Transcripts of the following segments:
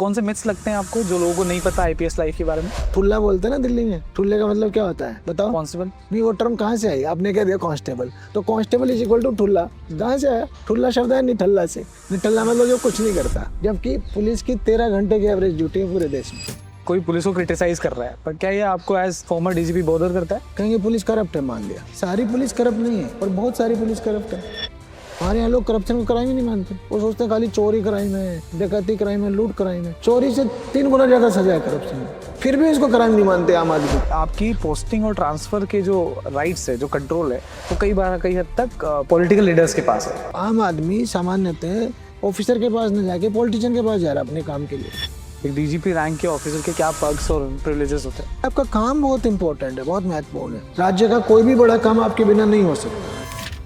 कौन से मिथ्स लगते हैं आपको जो लोगों को नहीं पता आईपीएस लाइफ के बारे में? ठुल्ला बोलते हैं ना दिल्ली में, ठुल्ले का मतलब क्या होता है बताओ? कांस्टेबल। नहीं, वो टर्म कहाँ से आई? आपने कह दिया कांस्टेबल, तो कांस्टेबल इज इक्वल टू ठुल्ला। कहाँ से आया? ठुल्ला शब्द है निठल्ला से। निठल्ला मतलब जो कुछ नहीं करता, जबकि पुलिस की 13 घंटे की एवरेज ड्यूटी है पूरे देश में। कोई पुलिस को क्रिटिसाइज कर रहा है, पर क्या ये आपको एज फॉर्मर डीजीपी बॉदर करता है? कहेंगे पुलिस करप्ट है, मान लिया। सारी पुलिस करप्ट नहीं है, और बहुत सारी पुलिस करप्ट है। हमारे यहाँ लोग करप्शन को क्राइम ही नहीं मानते। वो सोचते हैं खाली चोरी क्राइम है, डकैती क्राइम है, लूट क्राइम है। चोरी से 3 गुना ज्यादा सजा है करप्शन में, फिर भी इसको क्राइम नहीं मानते आम आदमी। आपकी पोस्टिंग और ट्रांसफर के जो राइट्स है, जो कंट्रोल है, वो कई बार कई हद तक पॉलिटिकल लीडर्स के पास है। आम आदमी सामान्यतः ऑफिसर के पास न जाके पॉलिटिशियन के पास जा रहा है अपने काम के लिए। एक डीजीपी रैंक के ऑफिसर के क्या पर्क्स और प्रिविलेजेस होते हैं? आपका काम बहुत इंपॉर्टेंट है, बहुत महत्वपूर्ण है। राज्य का कोई भी बड़ा काम आपके बिना नहीं हो सकता।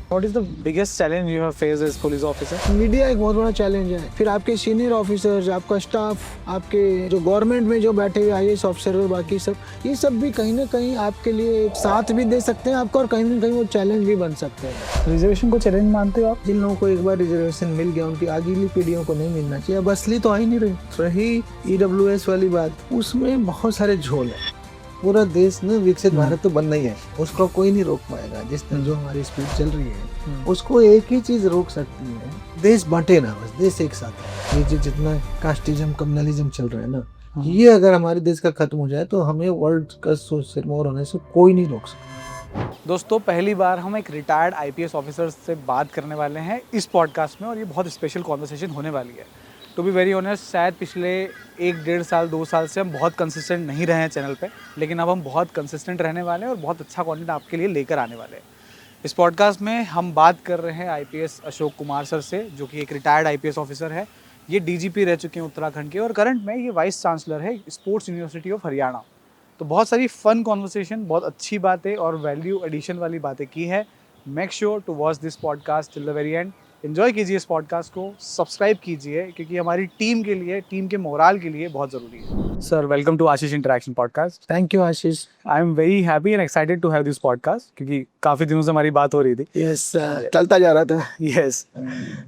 What is the biggest challenge you have faced as police officer? Media एक बहुत बड़ा चैलेंज है। फिर आपके सीनियर ऑफिसर्स, आपका स्टाफ, आपके जो गवर्नमेंट में जो बैठे हुए आईएएस ऑफिसर और बाकी सब, ये सब भी कहीं ना कहीं आपके लिए साथ भी दे सकते हैं आपको, और कहीं ना कहीं वो चैलेंज भी बन सकते हैं। रिजर्वेशन को चैलेंज मानते हो आप? जिन लोगों को एक बार रिजर्वेशन मिल गया, उनकी अगली पीढ़ियों को नहीं मिलना चाहिए। अब असली तो आ ही नहीं रही ईडब्ल्यूएस वाली बात, उसमें बहुत सारे झोल है। पूरा देश ना विकसित भारत तो बनना ही है, उसको कोई नहीं रोक पाएगा। जिस तरह जो हमारी स्पीड चल रही है, उसको एक ही चीज रोक सकती है, देश बांटे ना, बस देश एक साथ। ये जितना कास्टिज्म कम्युनलिज्म चल रहा है ना, ये अगर हमारे देश का खत्म हो जाए तो हमें वर्ल्ड का सिरमौर होने से कोई नहीं रोक सकता। दोस्तों, पहली बार हम एक रिटायर्ड आईपीएस ऑफिसर से बात करने वाले हैं इस पॉडकास्ट में, और ये बहुत स्पेशल कॉन्वर्सेशन होने वाली है। टू बी वेरी ऑनेस्ट, शायद पिछले 1-1.5 साल 2 साल से हम बहुत कंसिस्टेंट नहीं रहे हैं चैनल पे, लेकिन अब हम बहुत कंसिस्टेंट रहने वाले हैं और बहुत अच्छा कंटेंट आपके लिए लेकर आने वाले हैं। इस पॉडकास्ट में हम बात कर रहे हैं आईपीएस अशोक कुमार सर से, जो कि एक रिटायर्ड आईपीएस ऑफिसर है। ये डीजीपी रह चुके हैं उत्तराखंड के, और करंट में ये वाइस चांसलर है स्पोर्ट्स यूनिवर्सिटी ऑफ हरियाणा। तो बहुत सारी फन कॉन्वर्सेशन, बहुत अच्छी बातें और वैल्यू एडिशन वाली बातें की है। Make sure to watch this podcast till the very end. Enjoy कीजिए इस पॉडकास्ट को, सब्सक्राइब कीजिए, क्योंकि हमारी टीम के लिए, टीम के मोराल के लिए बहुत ज़रूरी है। Sir, welcome to Ashish interaction podcast. Thank you Ashish. I am very happy and excited to have this podcast, क्योंकि काफ़ी दिनों से हमारी बात हो रही थी। यस, चलता जा रहा था। यस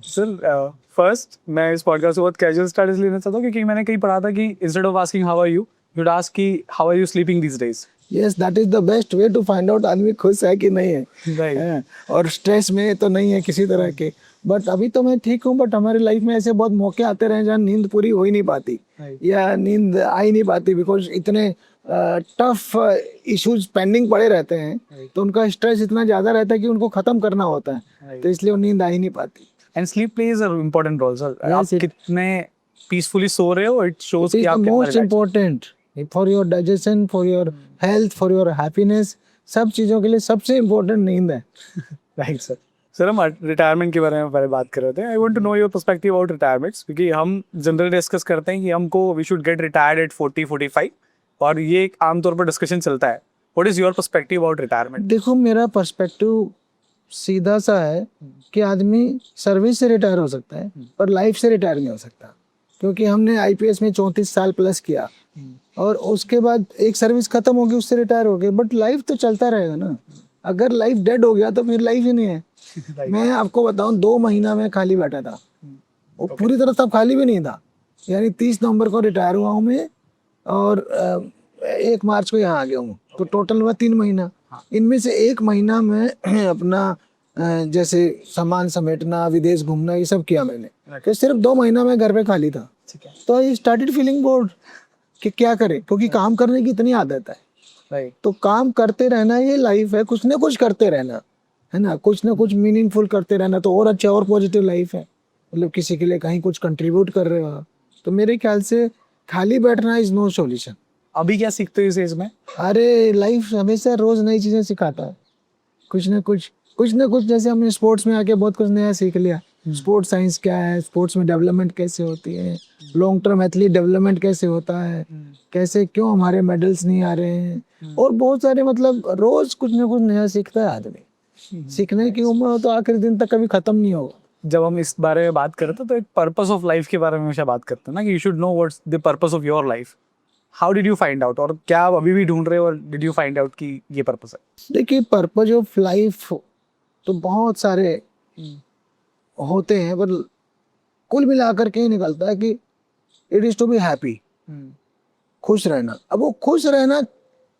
सर, फर्स्ट मैं इस पॉडकास्ट को बहुत कैजुअल स्टार्ट इसलिए लेना चाहता हूँ क्योंकि मैंने कहीं पढ़ा था कि instead of asking how are you, you'd ask कि how are you sleeping these days? Yes, that is the best way to find out आदमी खुश है कि नहीं है। Right. और स्ट्रेस में तो नहीं है किसी तरह के। बट अभी तो मैं ठीक हूँ, बट हमारी लाइफ में ऐसे बहुत मौके आते रहे जहाँ नींद पूरी हो ही नहीं पाती, या नींद आ ही नहीं पाती, बिकॉज इतने टफ इश्यूज पेंडिंग पड़े रहते हैं। तो उनका स्ट्रेस इतना ज्यादा रहता है कि उनको खत्म करना होता है, तो इसलिए वो नींद आ ही नहीं पाती। And sleep plays an important role, sir. आप कितने पीसफुली सो रहे हो, it shows कि आप कितना most important for your digestion, for your health, for your happiness, सब चीजों के लिए सबसे इम्पोर्टेंट नींद है। Right sir. सर, हम रिटायरमेंट के बारे में पहले बात कर रहे थे। I want to know your perspective about retirements, क्योंकि हम जनरली डिस्कस करते हैं कि हमको we should get retired at 40-45, और ये एक आमतौर पर डिस्कशन चलता है। What is your perspective about retirement? देखो, मेरा पर्सपेक्टिव सीधा सा है कि आदमी सर्विस से रिटायर हो सकता है, पर लाइफ से रिटायर नहीं हो सकता। क्योंकि हमने आईपीएस में 34 साल प्लस किया, और उसके बाद एक सर्विस खत्म होगी, उससे रिटायर हो गए, बट लाइफ तो चलता रहेगा ना। अगर लाइफ डेड हो गया तो फिर लाइफ ही नहीं है। मैं आपको बताऊं, 2 महीना में खाली बैठा था, वो पूरी तरह तब खाली भी नहीं था। यानी 30 नवंबर को रिटायर हुआ हूँ मैं, और 1 मार्च को यहाँ आ गया हूँ, तो टोटल हुआ 3 महीना। इनमें से 1 महीना में अपना जैसे सामान समेटना, विदेश घूमना, ये सब किया मैंने। तो सिर्फ 2 महीना में घर पे खाली था, तो आई स्टार्टेड फीलिंग बोर्ड कि क्या करें, क्योंकि काम करने की इतनी आदत है। राइट। तो काम करते रहना, ये लाइफ है, कुछ ना कुछ करते रहना है ना, कुछ ना कुछ मीनिंगफुल करते रहना, तो और अच्छा और पॉजिटिव लाइफ है। मतलब किसी के लिए कहीं कुछ कंट्रीब्यूट कर रहे हो, तो मेरे ख्याल से खाली बैठना इज नो सॉल्यूशन। अभी क्या सीखते हो इस एज में? अरे लाइफ हमेशा रोज नई चीजें सिखाता है, कुछ ना कुछ। जैसे हमने स्पोर्ट्स में आके बहुत कुछ नया सीख लिया। स्पोर्ट्स साइंस क्या है, स्पोर्ट्स में डेवलपमेंट कैसे होती है, लॉन्ग टर्म एथलीट डेवलपमेंट कैसे होता है, कैसे क्यों हमारे मेडल्स नहीं आ रहे हैं, और बहुत सारे, मतलब रोज कुछ ना कुछ नया सीखता है आदमी। सीखने की उम्र हो तो आखिरी दिन तक कभी खत्म नहीं होगा। जब हम इस बारे में बात करते हैं तो एक पर्पस ऑफ लाइफ के बारे में हमेशा बात करते हैं ना, कि you should know what's the purpose of your life. How did you find out, और क्या आप अभी भी ढूंढ रहे हो, और डिड यू फाइंड आउट कि ये पर्पस है? देखिए, पर्पस ऑफ लाइफ तो बहुत सारे होते हैं, पर कुल मिलाकर के ही निकलता है कि it is to be happy, खुश रहना। अब वो खुश रहना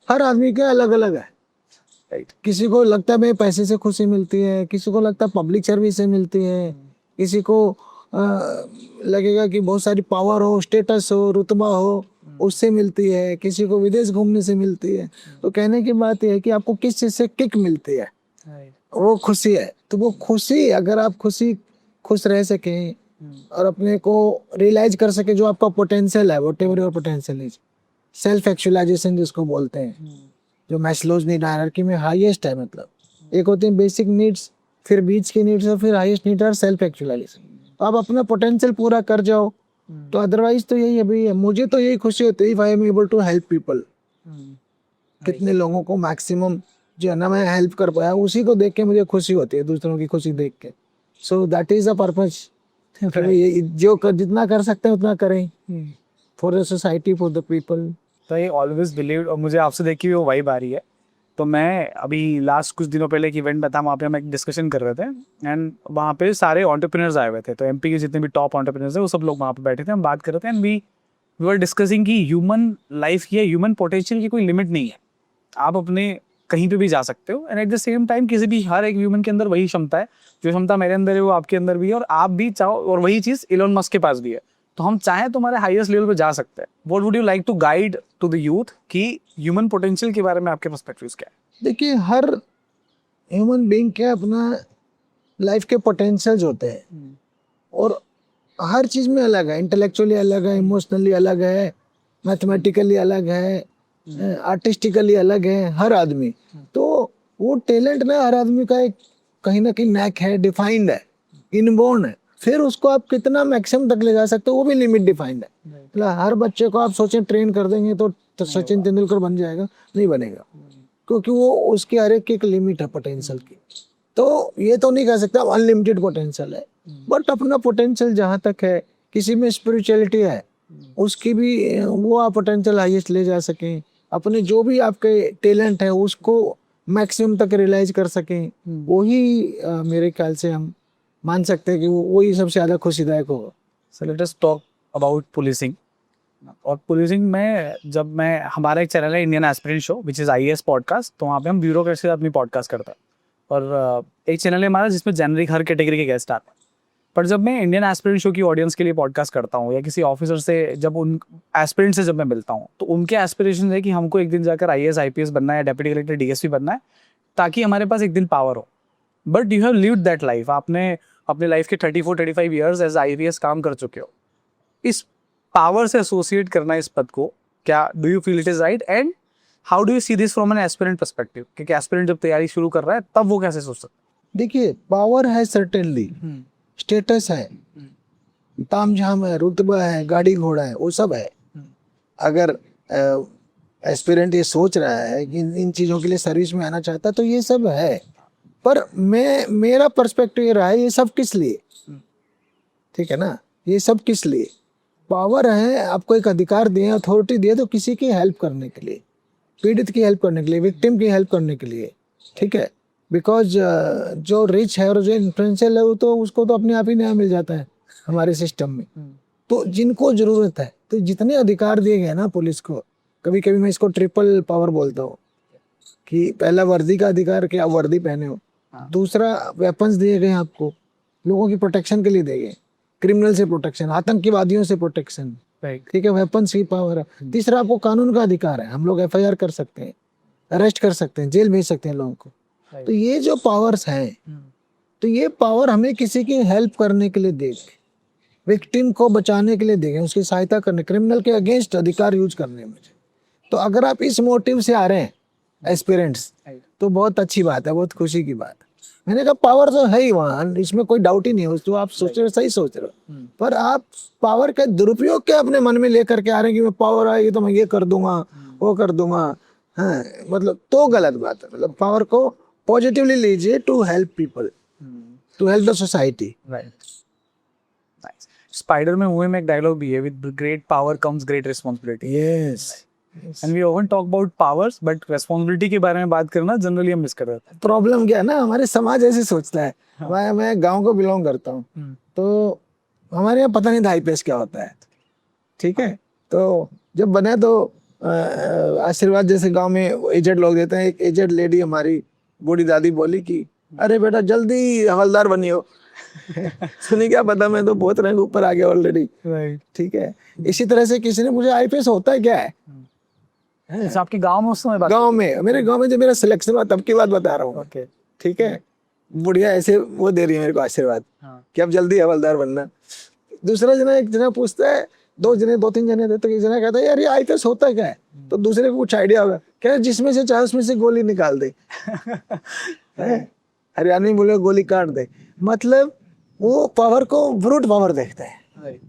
हर आदमी के अलग अलग है। राइट। किसी को लगता है भाई पैसे से खुशी मिलती है, किसी को लगता है पब्लिक सर्विस से मिलती है, किसी को लगेगा कि बहुत सारी पावर हो, स्टेटस हो, रुतबा हो, उससे मिलती है, किसी को विदेश घूमने से मिलती है। तो कहने की बात यह है कि आपको किस चीज़ से किक मिलती है, वो खुशी है। तो वो खुशी, अगर आप खुश रह सकें और अपने को रियलाइज कर सके जो आपका पोटेंशियल है, whatever your potential is, self actualization जिसको बोलते हैं, जो मैस्लोज नीड हायरार्की में हाईएस्ट है। मतलब एक होती है बेसिक नीड्स, फिर बीच की नीड्स और फिर हाईएस्ट नीड और सेल्फ एक्चुअलाइजेशन। आप अपना पोटेंशियल पूरा कर जाओ तो अदरवाइज तो यही अभी है। मुझे तो यही खुशी होती है if I am able to help people. कितने लोगों को मैक्सिमम जो है ना मैं हेल्प कर पाया, उसी को देख के मुझे खुशी होती है, दूसरों की खुशी देख के। So that is a purpose. जितना कर सकते हैं उतना करें, for the society, for the people. तो आई ऑलवेज बिलीव, और मुझे आपसे देख के भी वो वाइब आ रही है। तो मैं अभी लास्ट कुछ दिनों पहले एक इवेंट में था, वहाँ पे हम एक डिस्कशन कर रहे थे एंड वहाँ पे सारे एंटरप्रेन्योर्स आए हुए थे। तो एमपी के जितने भी टॉप एंटरप्रेन्योर्स हैं वो सब लोग वहाँ पे बैठे थे, हम बात कर रहे थे एंड वी वर डिस्कसिंग कि ह्यूमन लाइफ की, ह्यूमन पोटेंशियल की कोई लिमिट नहीं है। आप अपने कहीं पे भी जा सकते हो and at the same time किसी भी हर एक ह्यूमन के अंदर वही क्षमता है, जो क्षमता मेरे अंदर है वो आपके अंदर भी है, और आप भी चाहो, और वही चीज़ इलोन मस्क के पास भी है। तो हम चाहें तो हमारे हाईएस्ट लेवल पे जा सकते हैं। What would you like to guide to the youth कि ह्यूमन पोटेंशियल के बारे में आपके पर्सपेक्टिव्स क्या है? देखिए, हर ह्यूमन बीइंग के अपना लाइफ के पोटेंशियल्स होते हैं और हर चीज़ में अलग है। इंटेलेक्चुअली अलग है, इमोशनली अलग है, मैथमेटिकली अलग है, आर्टिस्टिकली अलग है हर आदमी। तो वो टैलेंट ना हर आदमी का एक कहीं ना कहीं नैक है, डिफाइंड है, इनबोर्न है। फिर उसको आप कितना मैक्सिमम तक ले जा सकते हो वो भी लिमिट डिफाइंड है। मतलब हर बच्चे को आप सोचें ट्रेन कर देंगे तो सचिन तेंदुलकर बन जाएगा, नहीं बनेगा, क्योंकि वो उसकी हर एक की एक लिमिट है पोटेंशियल की। तो ये तो नहीं कह सकता अनलिमिटेड पोटेंशियल है, बट अपना पोटेंशियल जहाँ तक है, किसी में स्पिरिचुअलिटी है उसकी भी वो आप पोटेंशियल हाईएस्ट ले जा सकें। अपने जो भी आपके टैलेंट है उसको मैक्सिमम तक रियलाइज कर सकें, वही मेरे ख्याल से हम मान सकते हैं कि वही सबसे ज़्यादा खुशीदायक होगा। So let us talk about policing. और पुलिसिंग में जब मैं, हमारा एक चैनल है Indian aspirant show which is IAS podcast, तो वहाँ पे हम ब्यूरोक्रेसी से अपनी पॉडकास्ट करते हैं। और एक चैनल है हमारा जिसमें जेनरिक हर कैटेगरी के गेस्ट आते हैं। पर जब मैं इंडियन एस्पिरेंट शो की ऑडियंस के लिए पॉडकास्ट करता हूँ या किसी ऑफिसर से, जब उन एस्पिरेंट से जब मैं मिलता हूँ, तो उनके एस्पिरेशन है कि हमको एक दिन जाकर आईएएस आईपीएस बनना है, डेप्यूटी कलेक्टर डीएसपी बनना है, ताकि हमारे पास एक दिन पावर हो। But you have lived that life. आपने अपने लाइफ के 34-35 ईयर्स एज आईपीएस काम कर चुके हो। इस पावर से एसोसिएट करना इस पद को, क्या do you feel it is right, and how do you see this from an aspirant perspective? क्योंकि एस्पिरेंट जब तैयारी शुरू कर रहा है तब वो कैसे सोच सकता देखिए, पावर है सर्टेनली, है? स्टेटस है, तामझाम है, रुतबा है, गाड़ी घोड़ा है, वो सब है। अगर एस्पिरेंट ये सोच रहा है कि इन चीज़ों के लिए सर्विस में आना चाहता है तो ये सब है। पर मेरा पर्सपेक्टिव ये रहा है, ये सब किस लिए? ठीक है ना, ये सब किस लिए? पावर है, आपको एक अधिकार दिए, अथॉरिटी दिए तो किसी की हेल्प करने के लिए, पीड़ित की हेल्प करने के लिए, विक्टिम की हेल्प करने के लिए। ठीक है, बिकॉज जो रिच है और जो इन्फ्लुएंशियल है वो तो उसको तो अपने आप ही न्याय मिल जाता है हमारे सिस्टम में। तो जिनको जरूरत है, तो जितने अधिकार दिए गए ना पुलिस को, कभी कभी मैं इसको ट्रिपल पावर बोलता हूँ कि पहला वर्दी का अधिकार कि आप वर्दी पहने हो, दूसरा वेपन्स दिए गए आपको, लोगों की प्रोटेक्शन के लिए दिए गए, क्रिमिनल से प्रोटेक्शन, आतंकवादियों से प्रोटेक्शन, ठीक है, वेपन्स की पावर है। तीसरा आपको कानून का अधिकार है, हम लोग एफआईआर कर सकते हैं, अरेस्ट कर सकते हैं, जेल भेज सकते हैं लोगों को। तो ये जो पावर्स हैं, तो ये पावर हमें किसी की हेल्प करने के लिए देंगे, विक्टिम को बचाने के लिए देंगे, उसकी सहायता करने, क्रिमिनल के अगेंस्ट अधिकार यूज करने में। तो अगर आप इस मोटिव से आ रहे हैं एस्पिरेंट्स, तो बहुत अच्छी बात है, बहुत खुशी की बात है। मैंने कहा पावर तो है ही वहाँ, इसमें कोई डाउट ही नहीं है, तो आप सोच रहे सही सोच रहे हो। पर आप पावर के दुरुपयोग के अपने मन में लेकर के आ रहे हैं कि मैं पावर आएगी तो मैं ये कर दूंगा, वो कर दूंगा, हाँ, मतलब तो गलत बात है। मतलब पावर को पॉजिटिवली लीजिए, to help people, to help the society. Right, nice. Spider Man movie में एक डायलॉग भी है, with great power comes great responsibility. Yes, and we often talk about powers, but responsibility के बारे में बात करना जनरली हम मिस कर देते हैं। प्रॉब्लम क्या है ना, हमारे समाज ऐसे सोचता है। मैं गांव को बिलोंग करता हूँ, तो हमारे यहाँ पता नहीं था आईपीएस क्या होता है। ठीक है। तो जब बने तो आशीर्वाद जैसे गांव में एजेड लोग देते हैं। एक एजेड लेडी हमारी बूढ़ी दादी बोली कि अरे बेटा जल्दी हवलदार बनियो। सुनी क्या पता, मैं तो बहुत रैंक ऊपर आ गया ऑलरेडी। राइट। ठीक है। इसी तरह से किसी ने मुझे आईपीएस होता है क्या है, अच्छा, आपके गांव में उस समय बात? गांव में, मेरे गांव में जब मेरा सिलेक्शन हुआ तब की बात बता रहा हूँ। ओके। ठीक है। बुढ़िया ऐसे वो दे रही है मेरे को आशीर्वाद हाँ। कि अब जल्दी हवलदार बनना। दूसरा जना, एक जना पूछता है, दो तीन जने थे, तो एक जना कहता है यार ये आईपीएस होता है क्या है, तो दूसरे को कुछ आइडिया होगा, कह रहे जिसमें से चाहे उसमें से गोली निकाल दे। हरियाणवी बोले गोली काट दे, मतलब वो पावर को ब्रूट पावर देखता है राइट।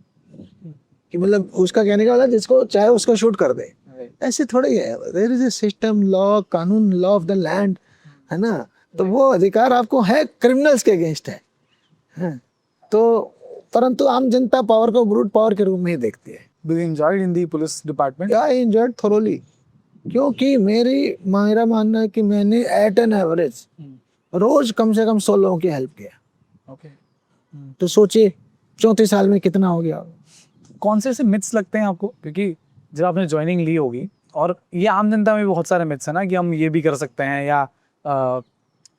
कि मतलब उसका कहने का मतलब जिसको चाहे उसको शूट कर दे। ऐसे थोड़ा ही है, there is a system, law, कानून, लॉ ऑफ द लैंड, है ना। तो वो अधिकार आपको है, क्रिमिनल्स के अगेंस्ट है, हाँ। तो परंतु आम जनता पावर को ब्रूट पावर के रूप में ही देखती है। Do you enjoyed in the police department? I enjoyed thoroughly, क्योंकि मेरा मानना है कि मैंने एट एन एवरेज रोज कम से कम 100 लोगों की हेल्प किया। ओके। तो सोचिए 34 साल में कितना हो गया। कौन से ऐसे मिथ्स लगते हैं आपको, क्योंकि जब आपने ज्वाइनिंग ली होगी, और ये आम जनता में भी बहुत सारे मिथ्स है ना कि हम ये भी कर सकते हैं या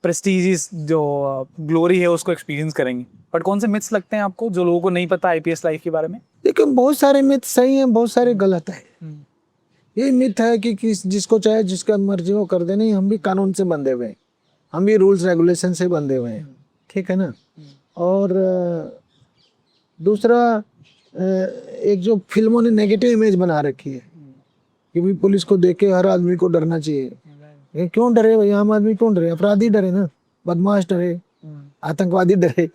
प्रेस्टीजियस जो ग्लोरी है उसको एक्सपीरियंस करेंगे, बट कौन से मिथ्स लगते हैं आपको जो लोगों को नहीं पता आईपीएस लाइफ के बारे में? लेकिन बहुत सारे मिथ सही हैं, बहुत सारे गलत है। ये मिथ है कि जिसको चाहे जिसका मर्जी वो कर दे, नहीं, हम भी कानून से बंधे हुए हैं, हम भी रूल्स रेगुलेशन से बंधे हुए हैं, ठीक है ना। और दूसरा, एक जो फिल्मों ने नेगेटिव इमेज बना रखी है कि भी पुलिस को देख के हर आदमी को डरना चाहिए। ये क्यों डरे भाई, आम आदमी क्यों डरे, अपराधी डरे ना, बदमाश डरे, आतंकवादी डरे,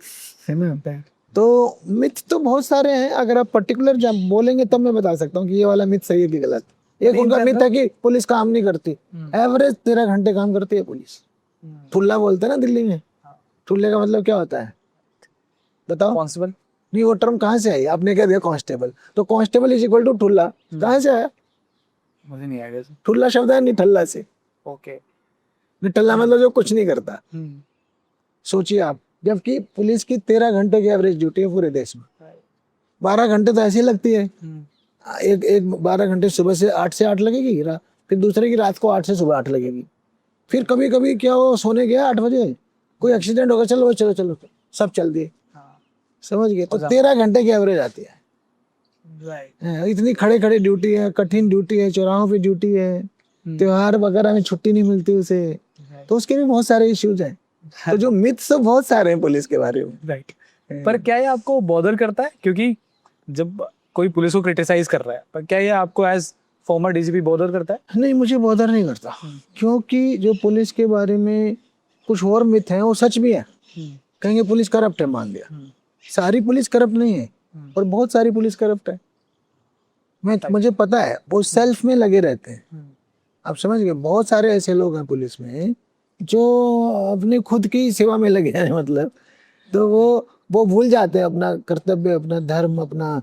है ना। तो मिथ तो बहुत सारे हैं, अगर आप पर्टिकुलर जब बोलेंगे तब मैं बता सकता हूँ कि ये वाला मिथ सही है कि गलत। एक उनका मिथ है कि पुलिस काम नहीं करती, एवरेज 13 घंटे काम करती है पुलिस। ठुल्ला बोलते हैं ना दिल्ली में, ठुल्ले का मतलब क्या होता है बताओ? कांस्टेबल। नहीं, वो टर्म कहाँ से आई, आपने कह दिया कांस्टेबल, तो कांस्टेबल इज इक्वल टू ठुल्ला, कहाँ से आया? मुझे नहीं आएगा। ठुल्ला शब्द है निठल्ला से। ओके। निठल्ला मतलब जो कुछ नहीं करता। सोचिए आप, जबकि पुलिस की 13 घंटे की एवरेज ड्यूटी है पूरे देश में, 12 घंटे तो ऐसी लगती है। एक 12 घंटे सुबह से 8 से 8 लगेगी, फिर दूसरे की रात को 8 से सुबह 8 लगेगी। फिर कभी कभी क्या हो, सोने गया 8 बजे, कोई एक्सीडेंट होगा, चलो चलो चलो सब चल दिए, समझ गए। तो 13 घंटे की एवरेज आती है। इतनी खड़े खड़े ड्यूटी है, कठिन ड्यूटी है, चौराहों पे ड्यूटी है, त्योहार वगैरह में छुट्टी नहीं मिलती उसे, तो उसके भी बहुत सारे इश्यूज हैं। तो जो मिथ्स तो बहुत सारे हैं पुलिस के बारे में। राइट। पर क्या ये आपको बॉदर करता है, क्योंकि जब कोई पुलिस को क्रिटिसाइज कर रहा है, पर क्या ये आपको एज फॉर्मर डीजीपी बॉदर करता है? नहीं, मुझे बॉदर नहीं करता, क्योंकि जो पुलिस के बारे में कुछ और मिथ है वो सच भी है। कहेंगे पुलिस करप्ट है, मान लिया, सारी पुलिस करप्ट नहीं है, और बहुत सारी पुलिस करप्ट है। मुझे पता है, वो सेल्फ में लगे रहते हैं। आप समझ गए, बहुत सारे ऐसे लोग हैं पुलिस में जो अपनी खुद की सेवा में लगे हैं, मतलब तो वो भूल जाते हैं अपना कर्तव्य, अपना धर्म, अपना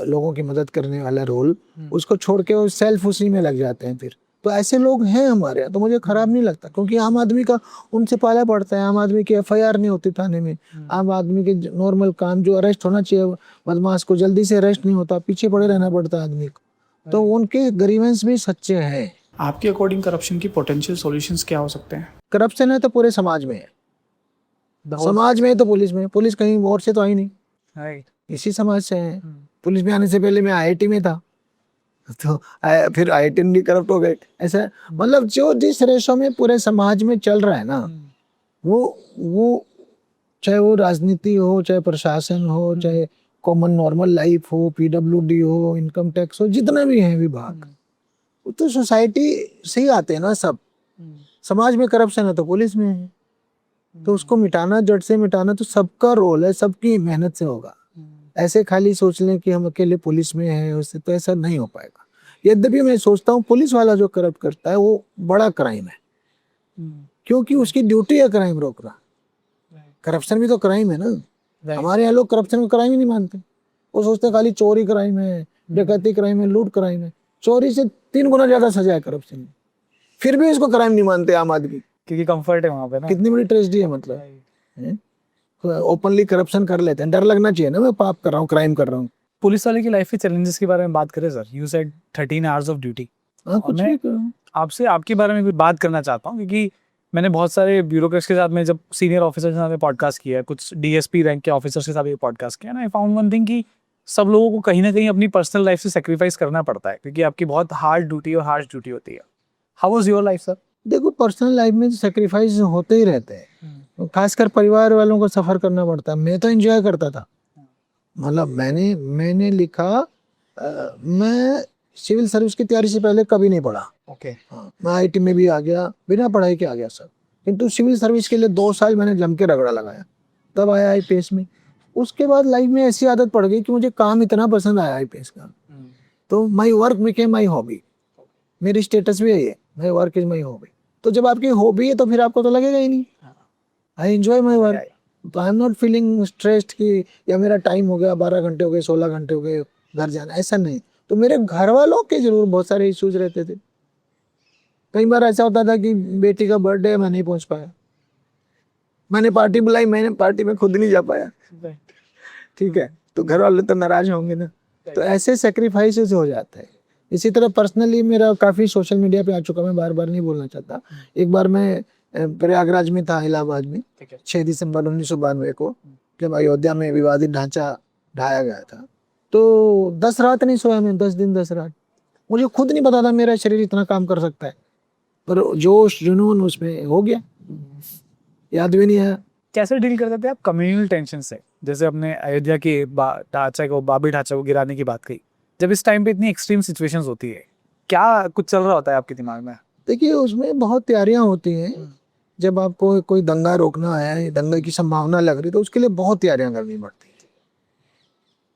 लोगों की मदद करने वाला रोल, उसको छोड़ के वो सेल्फ उसी में लग जाते हैं। फिर तो ऐसे लोग हैं हमारे यहाँ, तो मुझे खराब नहीं लगता, क्योंकि आम आदमी का उनसे पाला पड़ता है। आम आदमी की एफआईआर नहीं होती थाने में, आम आदमी के नॉर्मल काम जो अरेस्ट होना चाहिए बदमाश को, जल्दी से अरेस्ट नहीं होता, पीछे पड़े रहना पड़ता है आदमी को। तो उनके ग्रीवेंस भी सच्चे हैं। आपके अकॉर्डिंग करप्शन की पोटेंशियल सॉल्यूशंस क्या हो सकते हैं? करप्शन है तो पूरे समाज में है, समाज में है तो पुलिस में, पुलिस कहीं और से तो आई नहीं, राइट, इसी समाज से है। पुलिस में आने से पहले मैं आईआईटी में था, तो फिर आईआईटी भी करप्ट हो गए। ऐसा मतलब जो जिस रेशो में पूरे समाज में चल रहा है ना, वो चाहे वो राजनीति हो, चाहे प्रशासन हो, चाहे कॉमन नॉर्मल लाइफ हो, पीडब्ल्यूडी हो, इनकम टैक्स हो, जितने भी हैं विभाग, वो तो सोसाइटी से ही आते हैं ना सब। समाज में करप्शन है तो पुलिस में है, तो उसको मिटाना, जड़ से मिटाना तो सबका रोल है, सबकी मेहनत से होगा। ऐसे खाली सोच लें कि हम अकेले पुलिस में हैं उससे, तो ऐसा नहीं हो पाएगा। यद्यपि मैं सोचता हूँ पुलिस वाला जो करप्ट करता है वो बड़ा क्राइम है, क्योंकि उसकी ड्यूटी है क्राइम रोकना। करप्शन भी तो क्राइम है ना। हमारे यहाँ लोग करप्शन को क्राइम ही नहीं मानते, वो सोचते हैं खाली चोरी क्राइम है, डकैती क्राइम है, लूट क्राइम है। चोरी से 3 गुना ज्यादा सजा है करप्शन में, फिर भी इसको क्राइम नहीं मानते आम आदमी, क्योंकि कंफर्ट है वहां पे ना। कितनी बड़ी ट्रेजेडी है, मतलब ओपनली करप्शन कर लेते हैं। डर लगना चाहिए ना, मैं पाप कर रहा हूँ, क्राइम कर रहा हूँ। पुलिस वाले की लाइफ के चैलेंजेस के बारे में बात करें sir, you said 13 hours of duty. हाँ, कुछ मैं भी करो। आपसे आपके बारे में भी बात करना चाहता हूँ, क्योंकि मैंने बहुत सारे ब्यूरोक्रेट्स के साथ में जब सीनियर ऑफिसर्स के साथ में पॉडकास्ट किया है, कुछ डीएसपी रैंक के ऑफिसर्स के साथ भी पॉडकास्ट किया, ना आई फाउंड वन थिंग कि सब लोगों को कहीं ना कहीं अपनी पर्सनल लाइफ से सेक्रीफाइस करना पड़ता है, क्योंकि आपकी बहुत हार्ड ड्यूटी और हार्श ड्यूटी होती है। How was your life sir? देखो, पर्सनल लाइफ में सेक्रीफाइस होते ही रहते हैं, खासकर परिवार वालों को सफर करना पड़ता है। मैं तो एंजॉय करता था, मतलब मैंने लिखा मैं सिविल सर्विस की तैयारी से पहले कभी नहीं पढ़ा। ओके। हाँ, मैं आईटी में भी आ गया, बिना पढ़ाई के आ गया सब, किंतु सिविल सर्विस के लिए 2 साल मैंने जम के रगड़ा लगाया, तब आया आईपीएस में। उसके बाद लाइफ में ऐसी आदत पड़ गई कि मुझे काम इतना पसंद आया आईपीएस का, तो my work became my hobby. मेरी स्टेटस भी यही है, my work is my hobby. तो जब आपकी हॉबी है तो फिर आपको तो लगेगा ही नहीं, आई एंजॉय माई वर्क। तो I am not feeling stressed कि या मेरा टाइम हो गया, 12 घंटे हो गए, 16 घंटे हो गए, घर जाना, ऐसा नहीं। तो मेरे घर वालों के जरूर बहुत सारे इश्यूज रहते थे। कई बार ऐसा होता था कि बेटी का बर्थडे है, मैं नहीं पहुंच पाया, मैंने पार्टी बुलाई, मैंने पार्टी में खुद नहीं जा पाया, ठीक है, तो घर वाले तो नाराज होंगे ना। तो ऐसे सेक्रीफाइसेस हो जाते हैं। इसी तरह पर्सनली मेरा काफ़ी सोशल मीडिया पे आ चुका, मैं बार बार नहीं बोलना चाहता। एक बार मैं प्रयागराज में था, इलाहाबाद में, 6 दिसंबर 1992 को, जब अयोध्या में विवादित ढांचा ढाया गया था। तो 10 रात नहीं सोया मैं, 10 दिन 10 रात। मुझे खुद नहीं पता था मेरा शरीर इतना काम कर सकता है, पर जोश जुनून उसमें हो गया, याद भी नहीं आया। कैसे डील करते थे आप कम्युनल टेंशन से? जैसे अपने अयोध्या के ढांचा को, बाबरी ढांचा को गिराने की बात कही, जब इस टाइम पे इतनी एक्सट्रीम सिचुएशंस होती है, क्या कुछ चल रहा होता है आपके दिमाग में? देखिए, उसमें बहुत तैयारियां होती हैं। जब आपको कोई दंगा रोकना है, दंगे की संभावना लग रही, तो उसके लिए बहुत तैयारियां करनी पड़ती है।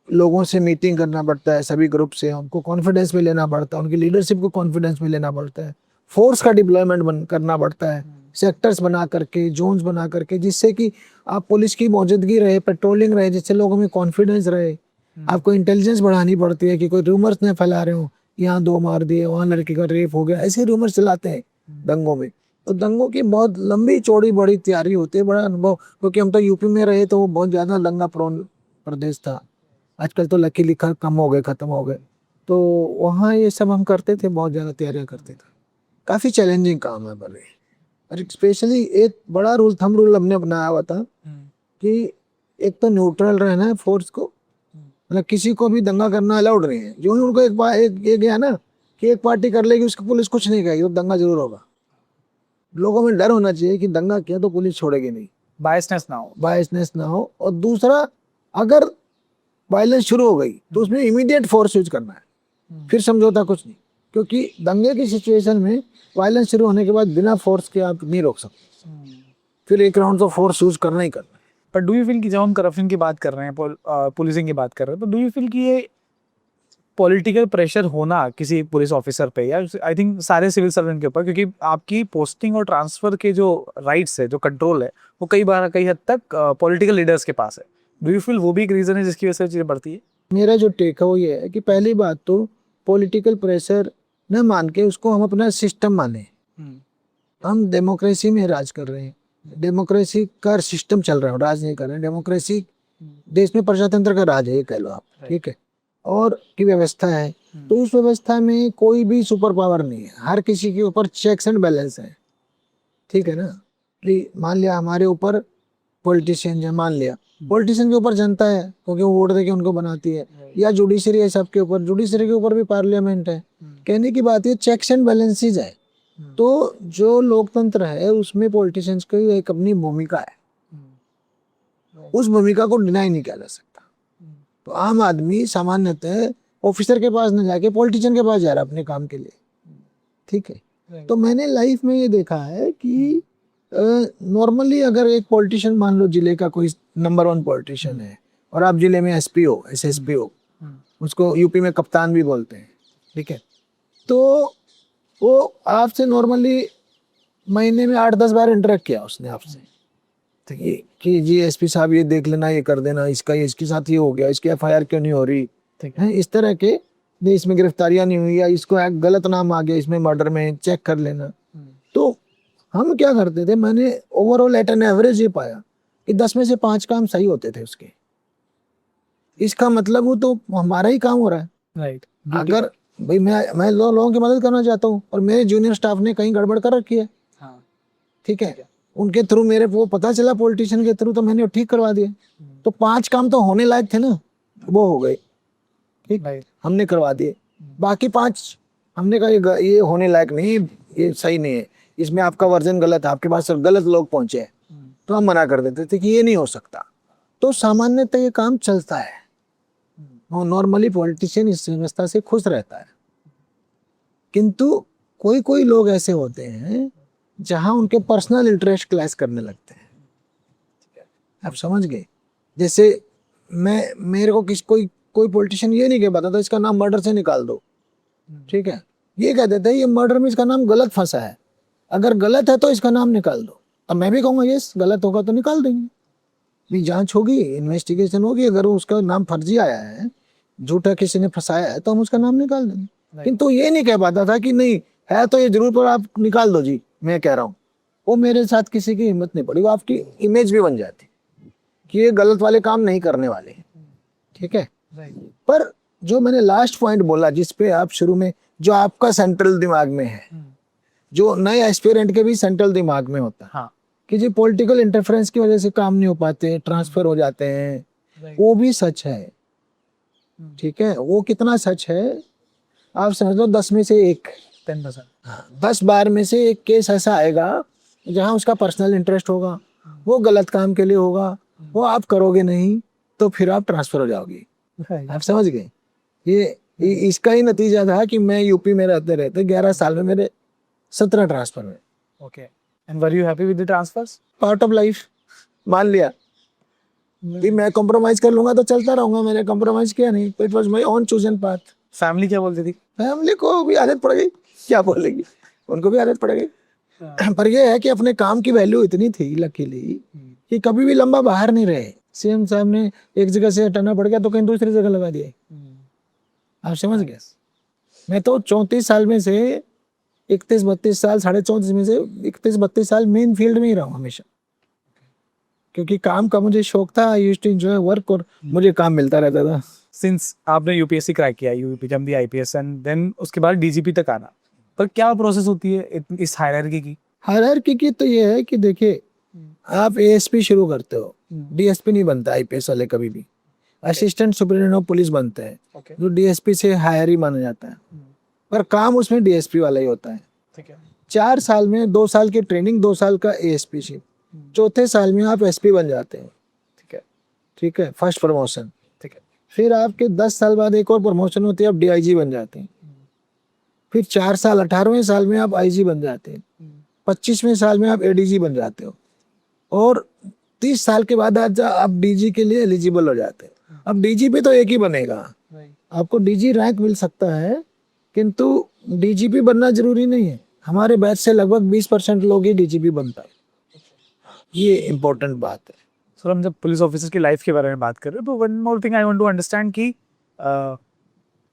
लोगों से मीटिंग करना पड़ता है, सभी ग्रुप से उनको कॉन्फिडेंस में लेना पड़ता है, उनकी लीडरशिप को कॉन्फिडेंस में लेना पड़ता है, फोर्स का डिप्लॉयमेंट करना पड़ता है, सेक्टर्स बना करके, जोन्स बना करके, जिससे कि आप पुलिस की मौजूदगी रहे, पेट्रोलिंग रहे, जिससे लोगों में कॉन्फिडेंस रहे। आपको इंटेलिजेंस बढ़ानी पड़ती है कि कोई रूमर्स नहीं फैला रहे हो, यहाँ 2 मार दिए, वहाँ लड़की का रेप हो गया, ऐसे रूमर्स चलाते हैं दंगों में। तो दंगों की बहुत लंबी चौड़ी बड़ी तैयारी होती है, बड़ा अनुभव, क्योंकि हम तो यूपी में रहे, तो वो बहुत ज़्यादा दंगा प्रोन प्रदेश था। आजकल तो लकी लिखा कम हो गए, ख़त्म हो गए। तो वहाँ ये सब हम करते थे, बहुत ज़्यादा तैयारियाँ करते थे। काफ़ी चैलेंजिंग काम है पर ये। और स्पेशली एक बड़ा रूल, थंब रूल हमने बनाया हुआ था कि एक तो न्यूट्रल रहना है फोर्स को, मतलब किसी को भी दंगा करना अलाउड नहीं है। जो ही उनको एक बार ये गया ना कि एक पार्टी कर लेगी, उसकी पुलिस कुछ नहीं कहेगी, तो दंगा जरूर होगा। लोगों में डर होना चाहिए कि दंगा किया तो पुलिस छोड़ेगी नहीं, बायसनेस ना हो। बायसनेस ना हो। और दूसरा, अगर वायलेंस शुरू हो गई तो उसमें इमीडिएट फोर्स यूज करना है, फिर समझौता कुछ नहीं, क्योंकि दंगे की सिचुएशन में वायलेंस शुरू होने के बाद बिना फोर्स के आप नहीं रोक सकते, फिर एक राउंड ऑफ फोर्स यूज करना ही करना है। पर डू यू फील कि जब हम करप्शन की बात कर रहे हैं, पुलिसिंग की बात कर रहे हैं, तो डू यू फील कि ये पॉलिटिकल प्रेशर होना किसी पुलिस ऑफिसर पे, या आई थिंक सारे सिविल सर्वेंट के ऊपर, क्योंकि आपकी पोस्टिंग और ट्रांसफर के जो राइट्स है, जो कंट्रोल है, वो कई बार कई हद तक पॉलिटिकल लीडर्स के पास है। डू यू फील वो भी एक रीजन है जिसकी वजह से चीजें बढ़ती है? मेरा जो टेक है वो ये है कि पहली बात तो पॉलिटिकल प्रेशर न मान के उसको हम अपना सिस्टम माने। हम डेमोक्रेसी में राज कर रहे हैं, डेमोक्रेसी का सिस्टम चल रहा है, राज नहीं कर रहे हैं। डेमोक्रेसी देश में प्रजातंत्र का राज है, ये कह लो आप, ठीक है, और की व्यवस्था है। तो उस व्यवस्था में कोई भी सुपर पावर नहीं है, हर किसी के ऊपर चेक्स एंड बैलेंस है, ठीक है ना। मान लिया हमारे ऊपर पॉलिटिशियन है, मान लिया पॉलिटिशियन के ऊपर जनता है क्योंकि वो वोट देके उनको बनाती है, या जुडिशरी है सबके ऊपर, जुडिशरी के ऊपर भी पार्लियामेंट है। कहने की बात ये चेक्स एंड बैलेंसेज है। तो जो लोकतंत्र है उसमें पॉलिटिशियंस की एक अपनी भूमिका है, उस भूमिका को डिनाई नहीं किया जा सकता। तो आम आदमी सामान्यतः ऑफिसर के पास न जाके पॉलिटिशियन के पास जा रहा है अपने काम के लिए, ठीक है। तो मैंने लाइफ में ये देखा है कि नॉर्मली अगर एक पॉलिटिशियन, मान लो जिले का कोई नंबर 1 पॉलिटिशियन है, और आप जिले में एसपी हो, एसएसपी हो, उसको यूपी में कप्तान भी बोलते हैं, ठीक है, तो वो आपसे नॉर्मली महीने में 8-10 बार इंटरेक्ट किया उसने आपसे, ठीक है, कि जी एसपी साहब ये देख लेना, ये कर देना, इसका ये इसके साथ ये हो गया, इसकी एफआईआर क्यों नहीं हो रही, ठीक है, इस तरह के, इसमें गिरफ्तारियां नहीं हुई, या इसको गलत नाम आ गया इसमें मर्डर में, चेक कर लेना। तो हम क्या करते थे, मैंने ओवरऑल एट एन एवरेज ये पाया कि 10 में से 5 काम सही होते थे उसके, इसका मतलब वो तो हमारा ही काम हो रहा है। राइट। अगर भाई मैं लोगों की मदद करना चाहता हूँ और मेरे जूनियर स्टाफ ने कहीं गड़बड़ कर रखी है, हाँ। ठीक है, उनके थ्रू मेरे वो पता चला पॉलिटिशियन के थ्रू, तो मैंने ठीक करवा दिया। तो 5 काम तो होने लायक थे ना, वो हो गए, ठीक, राइट। हमने करवा दिए। बाकी 5 हमने कहा ये होने लायक नहीं, ये सही नहीं है, इसमें आपका वर्जन गलत है, आपके पास गलत लोग पहुंचे हैं, तो हम मना कर देते थे कि ये नहीं हो सकता। तो सामान्यतः ये काम चलता है और नॉर्मली पॉलिटिशियन इस व्यवस्था से खुश रहता है। किंतु कोई कोई लोग ऐसे होते हैं जहां उनके पर्सनल इंटरेस्ट क्लैश करने लगते हैं, आप समझ गए। जैसे मेरे को कोई पॉलिटिशियन ये नहीं कह पाता था इसका नाम मर्डर से निकाल दो, ठीक है, ये कह देते हैं ये मर्डर में इसका नाम गलत फंसा है, अगर गलत है तो इसका नाम निकाल दो। अब मैं भी कहूँगा यस, गलत होगा तो निकाल देंगे, भी जांच होगी, इन्वेस्टिगेशन होगी, अगर उसका नाम फर्जी आया है, झूठा किसी ने फंसाया है, तो हम उसका नाम निकाल देंगे। किंतु ये नहीं कह पाता था कि नहीं है तो ये जरूर, पर आप निकाल दो जी, मैं कह रहा हूँ। वो मेरे साथ किसी की हिम्मत नहीं पड़ी, वो आपकी इमेज भी बन जाती कि ये गलत वाले काम नहीं करने वाले, ठीक है। पर जो मैंने लास्ट पॉइंट बोला, जिसपे आप शुरू में, जो आपका सेंट्रल दिमाग में है, जो नए एस्पिरेंट के भी सेंट्रल दिमाग में होता है, हाँ। कि जी पॉलिटिकल इंटरफेरेंस की वजह से काम नहीं हो पाते, ट्रांसफर हो जाते हैं, वो भी सच है, ठीक है। वो कितना सच है आप समझ लो, 10 में से 1, 10%। 10 बार में से 1 केस ऐसा आएगा जहां उसका पर्सनल इंटरेस्ट होगा, वो गलत काम के लिए होगा, वो आप करोगे नहीं तो फिर आप ट्रांसफर हो जाओगे, आप समझ गए। इसका ही नतीजा था कि मैं यूपी में रहते रहते 11 साल में मेरे 17 ट्रांसफर हुए। Okay, and were you happy with the transfers? Part of life, मान लिया कि मैं कॉम्प्रोमाइज कर लूंगा तो चलता रहूंगा, मैंने कॉम्प्रोमाइज किया नहीं, it was my own chosen path. Family क्या बोलती थी? फैमिली को भी आदत पड़ गई, क्या बोलेगी, उनको भी आदत पड़ गई। पर ये है कि अपने काम की वैल्यू इतनी थी लकीली कि कभी भी लंबा बाहर नहीं रहे। सीएम साहब ने एक जगह से हटाना पड़ गया तो कहीं दूसरी जगह लगा दिए, आप समझ गए। मैं तो 34 साल में से 31-32 साल, 34.5 में से 31-32 साल मेन फील्ड में ही रहा हूं हमेशा, क्योंकि काम का मुझे शौक था, I used to enjoy work, और मुझे काम मिलता रहता था। सिंस आपने यूपीएससी क्रैक किया, you become the IPS and then उसके बाद डीजीपी तक आना, पर क्या प्रोसेस होती है इस हायरार्की की? हायरार्की की तो ये है कि देखिए, आप एएसपी शुरू करते हो, डीएसपी नहीं बनता आईपीएस वाले कभी भी, असिस्टेंट सुपरिटेंडेंट ऑफ पुलिस बनते हैं, जो डीएसपी से हायर ही माना जाता है, पर काम उसमें डीएसपी वाला ही होता है, ठीक है। 4 साल में 2 साल की ट्रेनिंग, 2 साल का एएसपी शिप, चौथे साल में आप एसपी बन जाते हैं, ठीक है, ठीक है, फर्स्ट प्रमोशन। ठीक है। फिर आपके 10 साल बाद एक और प्रमोशन होती है, आप डीआईजी बन जाते हैं। फिर 4 साल, 18वें साल में आप आईजी बन जाते हैं, 25वें साल में आप एडीजी बन जाते हो, और 30 साल के बाद आप डीजी के लिए एलिजिबल हो जाते हैं। अब डीजी पे तो एक ही बनेगा, आपको डीजी रैंक मिल सकता है, किंतु डीजीपी बनना जरूरी नहीं है। हमारे बैच से लगभग 20% लोग ही डीजीपी बनता है, ये इम्पोर्टेंट बात है। सर, हम जब पुलिस ऑफिसर्स की लाइफ के बारे में बात कर रहे हैं, तो one more thing I want to understand कि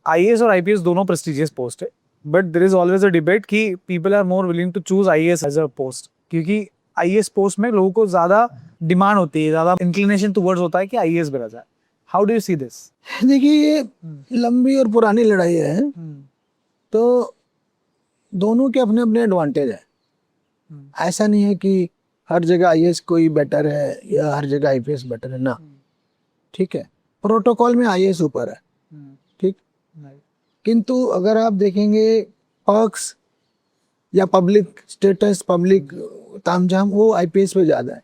आईएएस और आईपीएस दोनों प्रेस्टिजियस पोस्ट है, but there is always a debate कि people are more willing to choose IAS as a post, क्योंकि आईएएस पोस्ट में लोगों को ज्यादा डिमांड होती है, ज्यादा इंक्लिनेशन टुवर्ड्स होता है कि आईएएस बना जाए। How do you see this? देखिए, ये लंबी और पुरानी लड़ाई है, तो दोनों के अपने अपने एडवांटेज है। ऐसा नहीं है कि हर जगह आईएएस कोई बेटर है या हर जगह आईपीएस बेटर है ना, ठीक है, प्रोटोकॉल में आईएएस ऊपर है, ठीक, किंतु अगर आप देखेंगे पर्क्स या पब्लिक स्टेटस, पब्लिक तामझाम, वो आईपीएस पे ज्यादा है,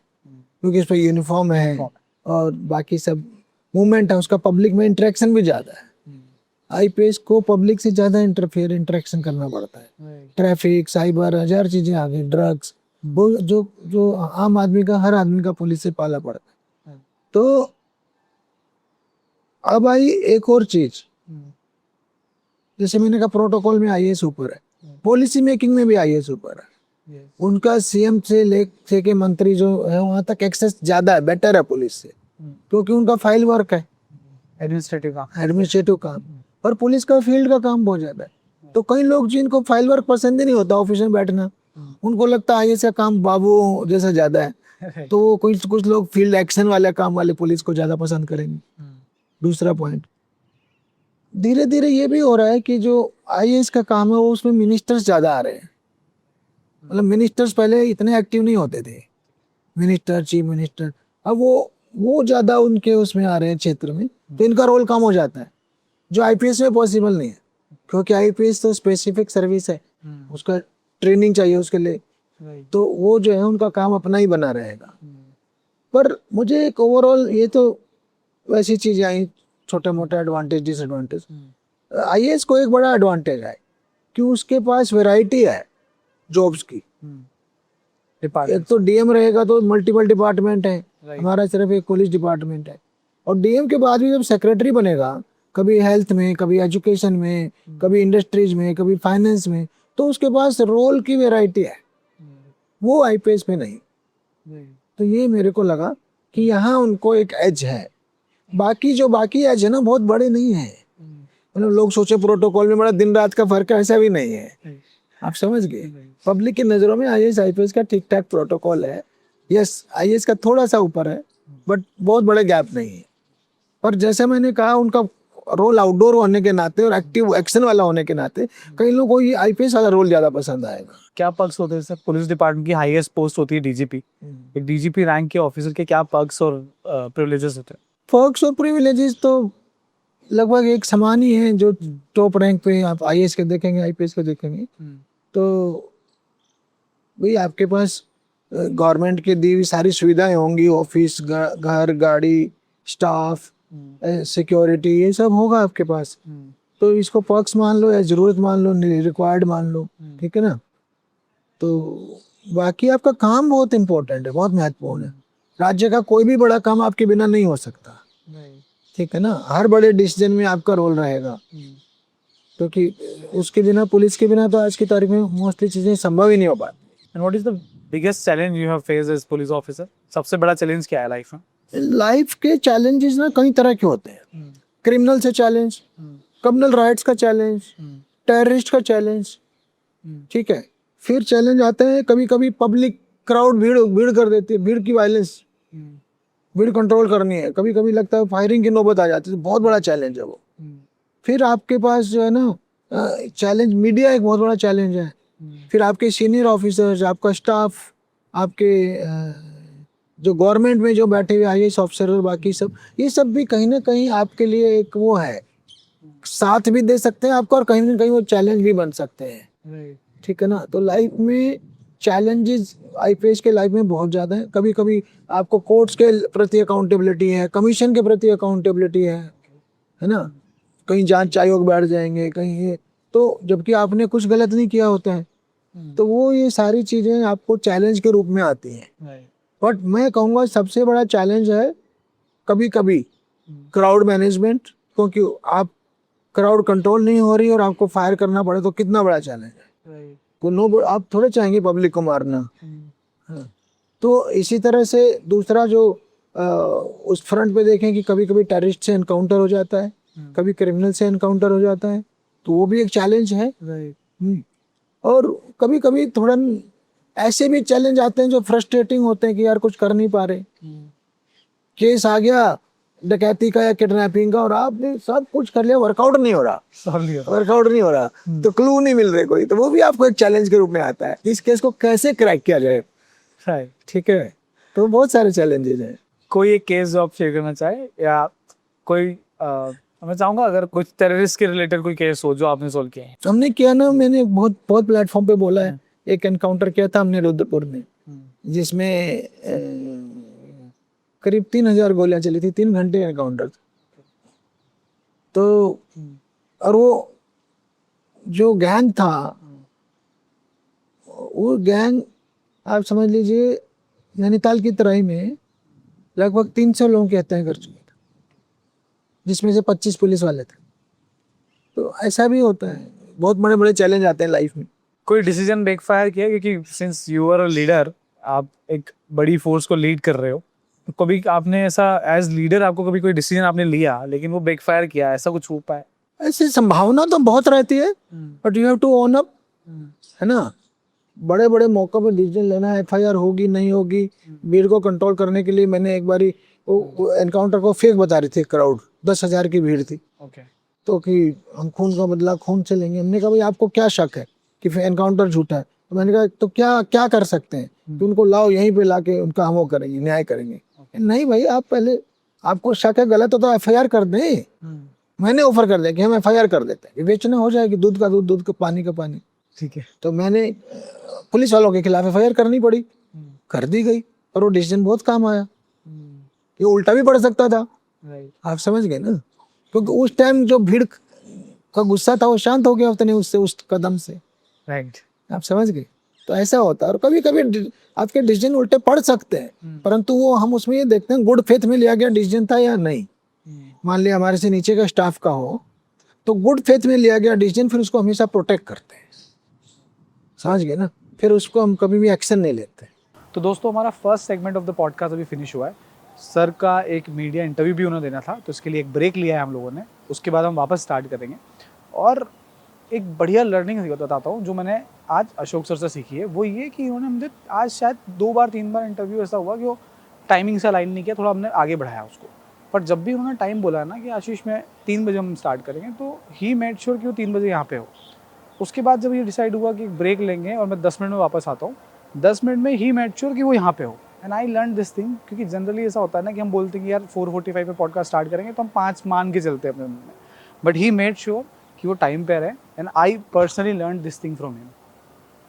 क्योंकि इस पर यूनिफॉर्म है और बाकी सब मूवमेंट है, उसका पब्लिक में इंटरेक्शन भी ज्यादा है। आईपीएस को पब्लिक से ज्यादा इंटरेक्शन करना पड़ता है, ट्रैफिक, साइबर, 1000 चीजें आ गई, ड्रग्स, वो जो आम आदमी का, हर आदमी का पुलिस से पाला पड़ता है। तो अब आई एक और चीज, जैसे मैंने कहा प्रोटोकॉल में आईएएस ऊपर है, पॉलिसी मेकिंग में भी आईएएस ऊपर है। उनका सीएम से लेके मंत्री जो है वहां तक एक्सेस ज्यादा है, बेटर है पुलिस से, क्योंकि उनका फाइल वर्क है, एडमिनिस्ट्रेटिव काम, और पुलिस का फील्ड का काम बहुत ज्यादा है। तो कई लोग जिनको फाइल वर्क पसंद ही नहीं होता, ऑफिस में बैठना, उनको लगता है आईएएस का काम बाबू जैसा ज्यादा है, तो कुछ लोग फील्ड एक्शन वाले काम वाले पुलिस को ज्यादा पसंद करेंगे। दूसरा पॉइंट, धीरे धीरे ये भी हो रहा है कि जो आईएएस का काम है वो उसमें मिनिस्टर्स ज़्यादा आ रहे हैं। मतलब मिनिस्टर्स पहले इतने एक्टिव नहीं होते थे, मिनिस्टर, चीफ मिनिस्टर, अब वो ज़्यादा उनके उसमें आ रहे हैं क्षेत्र में, तो इनका रोल कम हो जाता है, जो आईपीएस में पॉसिबल नहीं है, क्योंकि आईपीएस तो स्पेसिफिक सर्विस है, उसका ट्रेनिंग चाहिए उसके लिए, तो वो जो है उनका काम अपना ही बना रहेगा। पर मुझे एक ओवरऑल ये तो वैसी चीज़ें आई, छोटे मोटे एडवांटेज डिसएडवांटेज। आईएएस को एक बड़ा एडवांटेज है कि उसके पास वैरायटी है जॉब्स की। एक तो डीएम रहेगा तो मल्टीपल डिपार्टमेंट है, हमारा सिर्फ एक पुलिस डिपार्टमेंट है, और डीएम के बाद भी जब सेक्रेटरी बनेगा, कभी हेल्थ में, कभी एजुकेशन में, कभी इंडस्ट्रीज में, कभी फाइनेंस में, तो उसके पास रोल की वैरायटी है, वो आईपीएस में नहीं। तो ये मेरे को लगा कि यहाँ उनको एक एज है। बाकी एज है ना, बहुत बड़े नहीं है। मतलब लोग सोचे प्रोटोकॉल में बड़ा दिन रात का फर्क है, ऐसा भी नहीं है। आप समझ गए, पब्लिक की नज़रों में आईएएस आईपीएस का ठीक ठाक प्रोटोकॉल है। यस, आईएएस का थोड़ा सा ऊपर है, बट बहुत बड़े गैप नहीं है। पर जैसे मैंने कहा, उनका रोल आउटडोर होने के नाते और एक्टिव एक्शन वाला होने के नाते कई लोगों को ये आईपीएस वाला रोल ज़्यादा पसंद आएगा। क्या पर्क्स होते हैं सर? पुलिस डिपार्टमेंट की हाईएस्ट पोस्ट होती है डीजीपी, एक डीजीपी रैंक के ऑफिसर के क्या पर्क्स और प्रिविलेजेस होते हैं? पर्क्स और प्रिविलेजेस तो लगभग एक समान ही है। जो टॉप रैंक पे आप आईएएस के देखेंगे, आईपीएस के देखेंगे, तो भाई आपके पास गवर्नमेंट की दी हुई सारी सुविधाएं होंगी, ऑफिस, घर, गाड़ी, स्टाफ, सिक्योरिटी, ये सब होगा आपके पास। तो इसको पर्क्स मान लो या जरूरत मान लो, रिक्वायर्ड मान लो, ठीक है ना। तो बाकी आपका काम बहुत इम्पोर्टेंट है, बहुत महत्वपूर्ण है। राज्य का कोई भी बड़ा काम आपके बिना नहीं हो सकता, ठीक है ना। हर बड़े डिसीजन में आपका रोल रहेगा, क्योंकि उसके बिना, पुलिस के बिना तो आज की तारीख में मोस्टली चीज़ें संभव ही नहीं हो पाती। And what is the biggest challenge you have faced as police officer? सबसे बड़ा चैलेंज क्या है लाइफ में? लाइफ के चैलेंजेस ना कई तरह के होते हैं। क्रिमिनल से चैलेंज, कम्युनल राइट्स का चैलेंज, टेररिस्ट का चैलेंज, ठीक है। फिर चैलेंज आते हैं कभी कभी पब्लिक क्राउड, भीड़ कर देती है, भीड़ की वायलेंस, भीड़ कंट्रोल करनी है, कभी कभी लगता है फायरिंग की नौबत आ जाती है, तो बहुत बड़ा चैलेंज है वो। फिर आपके पास जो है ना चैलेंज, मीडिया एक बहुत बड़ा चैलेंज है। फिर आपके सीनियर ऑफिसर्स, आपका स्टाफ, आपके जो गवर्नमेंट में जो बैठे हुए आईएएस ऑफिसर और बाकी सब, ये सब भी कहीं ना कहीं आपके लिए एक वो है, साथ भी दे सकते हैं आपको, और कहीं ना कहीं वो चैलेंज भी बन सकते हैं, ठीक है ना। तो लाइफ में चैलेंजेस आईपीएस के लाइफ में बहुत ज़्यादा है। कभी कभी आपको कोर्ट्स के प्रति अकाउंटेबिलिटी है, कमीशन के प्रति अकाउंटेबिलिटी है ना। कहीं जांच आयोग बैठ जाएंगे, कहीं ये, तो जबकि आपने कुछ गलत नहीं किया होता है, तो वो ये सारी चीज़ें आपको चैलेंज के रूप में आती हैं। बट मैं कहूँगा सबसे बड़ा चैलेंज है कभी कभी क्राउड मैनेजमेंट, क्योंकि आप क्राउड कंट्रोल नहीं हो रही और आपको फायर करना पड़े तो कितना बड़ा चैलेंज है। आप थोड़े चाहेंगे पब्लिक को मारना। हाँ। तो इसी तरह से दूसरा जो उस फ्रंट पे देखें कि कभी कभी टेररिस्ट से एनकाउंटर हो जाता है, कभी क्रिमिनल से एनकाउंटर हो जाता है, तो वो भी एक चैलेंज है। और कभी कभी थोड़ा ऐसे भी चैलेंज आते हैं जो फ्रस्ट्रेटिंग होते हैं कि यार कुछ कर नहीं पा रहे, केस आ गया डकैती का या किडनैपिंग का और आपने सब कुछ कर लिया, वर्कआउट नहीं हो रहा, तो क्लू नहीं मिल रहे कोई, तो वो भी आपको एक चैलेंज के रूप में आता है, इस केस को कैसे क्रैक किया जाए, ठीक है। तो बहुत सारे चैलेंजेस हैं। कोई एक केस जो आप शेयर करना चाहे, या कोई मैं चाहूंगा अगर कुछ टेररिस्ट के रिलेटेड कोई केस हो जो आपने सॉल्व किए हैं? हमने किया ना, मैंने बहुत प्लेटफॉर्म पे बोला है। एक एनकाउंटर किया था हमने रुद्रपुर में, जिसमें करीब 3000 गोलियां चली थी, 3 घंटे एनकाउंटर। तो और वो जो गैंग था, वो गैंग आप समझ लीजिए नैनीताल की तराई में लगभग 300 लोगों की हत्याएं कर चुके थे, जिसमें से 25 पुलिस वाले थे। तो ऐसा भी होता है, बहुत बड़े बड़े चैलेंज आते हैं लाइफ में। कोई डिसीजन बैकफायर किया? क्योंकि since you are a leader, आप एक बड़ी फोर्स को लीड कर रहे हो, तो कभी आपने ऐसा एज लीडर आपको कभी कोई डिसीजन आपने लिया लेकिन वो बैकफायर किया, ऐसा कुछ हो पाया? ऐसी संभावना तो बहुत रहती है, but you have to own up, है ना। बड़े बड़े मौकों पर डिसीजन लेना, एफआईआर होगी नहीं होगी, भीड़ को कंट्रोल करने के लिए मैंने एक बारी वो एनकाउंटर को फेक बता रही थी क्राउड, 10,000 की भीड़ थी। ओके। तो कि हम खून का बदला खून से लेंगे। हमने कहा भाई आपको क्या शक है कि एनकाउंटर झूठा है? तो मैंने कहा तो क्या क्या कर सकते हैं कि उनको लाओ यहीं पे लाके उनका हम वो करेंगे, न्याय करेंगे। नहीं भाई, आप पहले आपको शक है गलत हो तो FIR कर दें। मैंने ऑफर कर दिया कि हम FIR कर देते हैं, बेचना हो जाएगी, दूध का दूध, दूध का पानी का पानी। ठीक है। तो मैंने पुलिस वालों के खिलाफ FIR करनी पड़ी, कर दी गई। और वो डिसीजन बहुत काम आया। ये उल्टा भी पड़ सकता था, राइट। आप समझ गए ना। क्योंकि उस टाइम जो भीड़ का गुस्सा था वो शांत हो गया उतने उससे, उस कदम से। राइट। आप समझ गए। तो ऐसा होता है। और कभी कभी आपके डिसीजन उल्टे पड़ सकते हैं, परंतु वो हम उसमें ये देखते हैं गुड फेथ में लिया गया डिसीजन था या नहीं। मान लिया हमारे से नीचे का स्टाफ का हो तो गुड फेथ में लिया गया डिसीजन, फिर उसको हमेशा प्रोटेक्ट करते हैं, समझ गए ना। फिर उसको हम कभी भी एक्शन नहीं लेते। तो दोस्तों, हमारा first segment of the podcast अभी फिनिश हुआ है। सर का एक मीडिया इंटरव्यू भी उन्हें देना था, तो इसके लिए एक ब्रेक लिया है हम लोगों ने। उसके बाद हम वापस स्टार्ट करेंगे। और एक बढ़िया लर्निंग बताता हूँ जो मैंने आज अशोक सर से सीखी है। वो ये कि उन्होंने मुझे आज शायद 2 बार 3 बार इंटरव्यू ऐसा हुआ कि वो टाइमिंग से अलाइन नहीं किया, थोड़ा हमने आगे बढ़ाया उसको। पर जब भी उन्होंने टाइम बोला ना कि आशीष में 3 बजे हम स्टार्ट करेंगे, तो ही मेड श्योर कि वो 3 बजे यहाँ पे हो। उसके बाद जब ये डिसाइड हुआ कि ब्रेक लेंगे और मैं 10 मिनट में वापस आता हूँ, 10 मिनट में ही मेड श्योर कि वो यहाँ पे हो। And I learn this thing, क्योंकि जनरली ऐसा होता है ना कि हम बोलते हैं कि यार 4:45 पे पॉडकास्ट स्टार्ट करेंगे, तो हम 5 मान के चलते हैं अपने मन में। बट ही मेड श्योर कि वो टाइम पे रहे। And I personally learn this thing from him.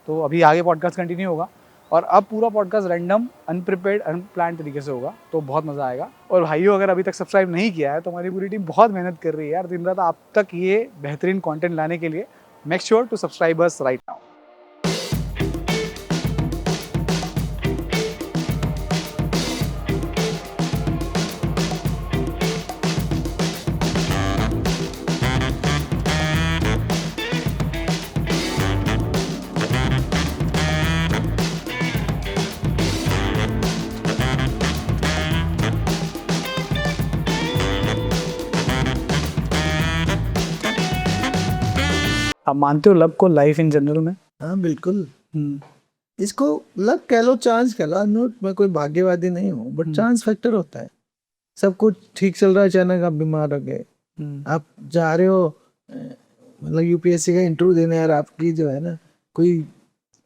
तो अभी आगे पॉडकास्ट कंटिन्यू होगा और अब पूरा पॉडकास्ट रैंडम, अनप्रिपेयर्ड, अनप्लान तरीके से होगा, तो बहुत मज़ा आएगा। और भाइयों, अगर अभी तक सब्सक्राइब नहीं किया है तो हमारी पूरी टीम बहुत मेहनत कर रही है यार दिन रात आप तक ये बेहतरीन कंटेंट लाने के लिए। Make sure to subscribe us right now. आप मानते हो लक को लाइफ इन जनरल में? हाँ बिल्कुल। इसको लक कह लो, चांस कह लो। मैं कोई भाग्यवादी नहीं हूँ, बट चांस फैक्टर होता है। सब कुछ ठीक चल रहा है, अचानक आप बीमार हो गए। आप जा रहे हो मतलब UPSC का इंटरव्यू देने, यार आपकी जो है ना कोई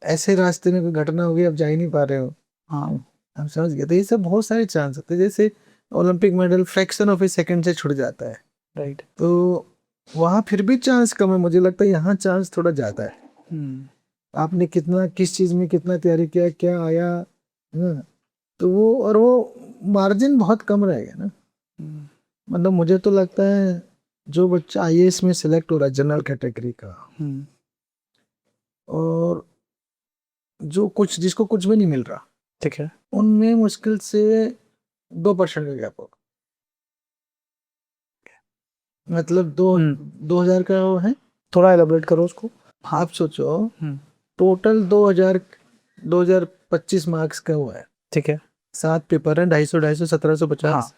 ऐसे रास्ते में कोई घटना हो गई, आप जा ही नहीं पा रहे हो। हाँ, आप समझ गए। तो ये सब बहुत सारे चांस होते हैं। जैसे Olympic medal fraction of A second से छूट जाता है, राइट। तो वहाँ फिर भी चांस कम है। मुझे लगता है यहाँ चांस थोड़ा ज़्यादा है। आपने कितना, किस चीज़ में कितना तैयारी किया, क्या आया ना, तो वो मार्जिन बहुत कम रहेगा ना। मतलब मुझे तो लगता है जो बच्चा IAS में सिलेक्ट हो रहा है जनरल कैटेगरी का, और जो कुछ जिसको कुछ भी नहीं मिल रहा, ठीक है, उनमें मुश्किल से 2% का गैप होगा। मतलब 2000 का वो है। थोड़ा एलाबोरेट करो उसको। आप सोचो टोटल 2025 मार्क्स का हुआ है। ठीक है, 7 पेपर है, 250, 1750, हाँ।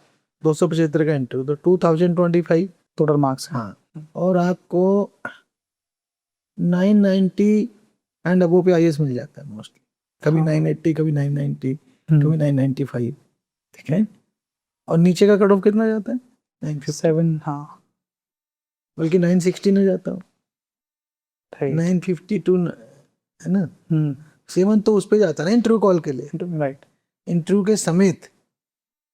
275 का इंटरव्यू, तो 2025 टोटल मार्क्स। हाँ। और आपको 990 एंड अबो पे IAS मिल जाता है मोस्टली। कभी 980, कभी 990, कभी 995। ठीक है। और नीचे का कट ऑफ कितना जाता है? 957। हाँ, बल्कि 916 हो जाता हूँ, 952 है ना। 7 तो उस पे जाता है ना इंटरव्यू कॉल के लिए, राइट। इंटरव्यू के समेत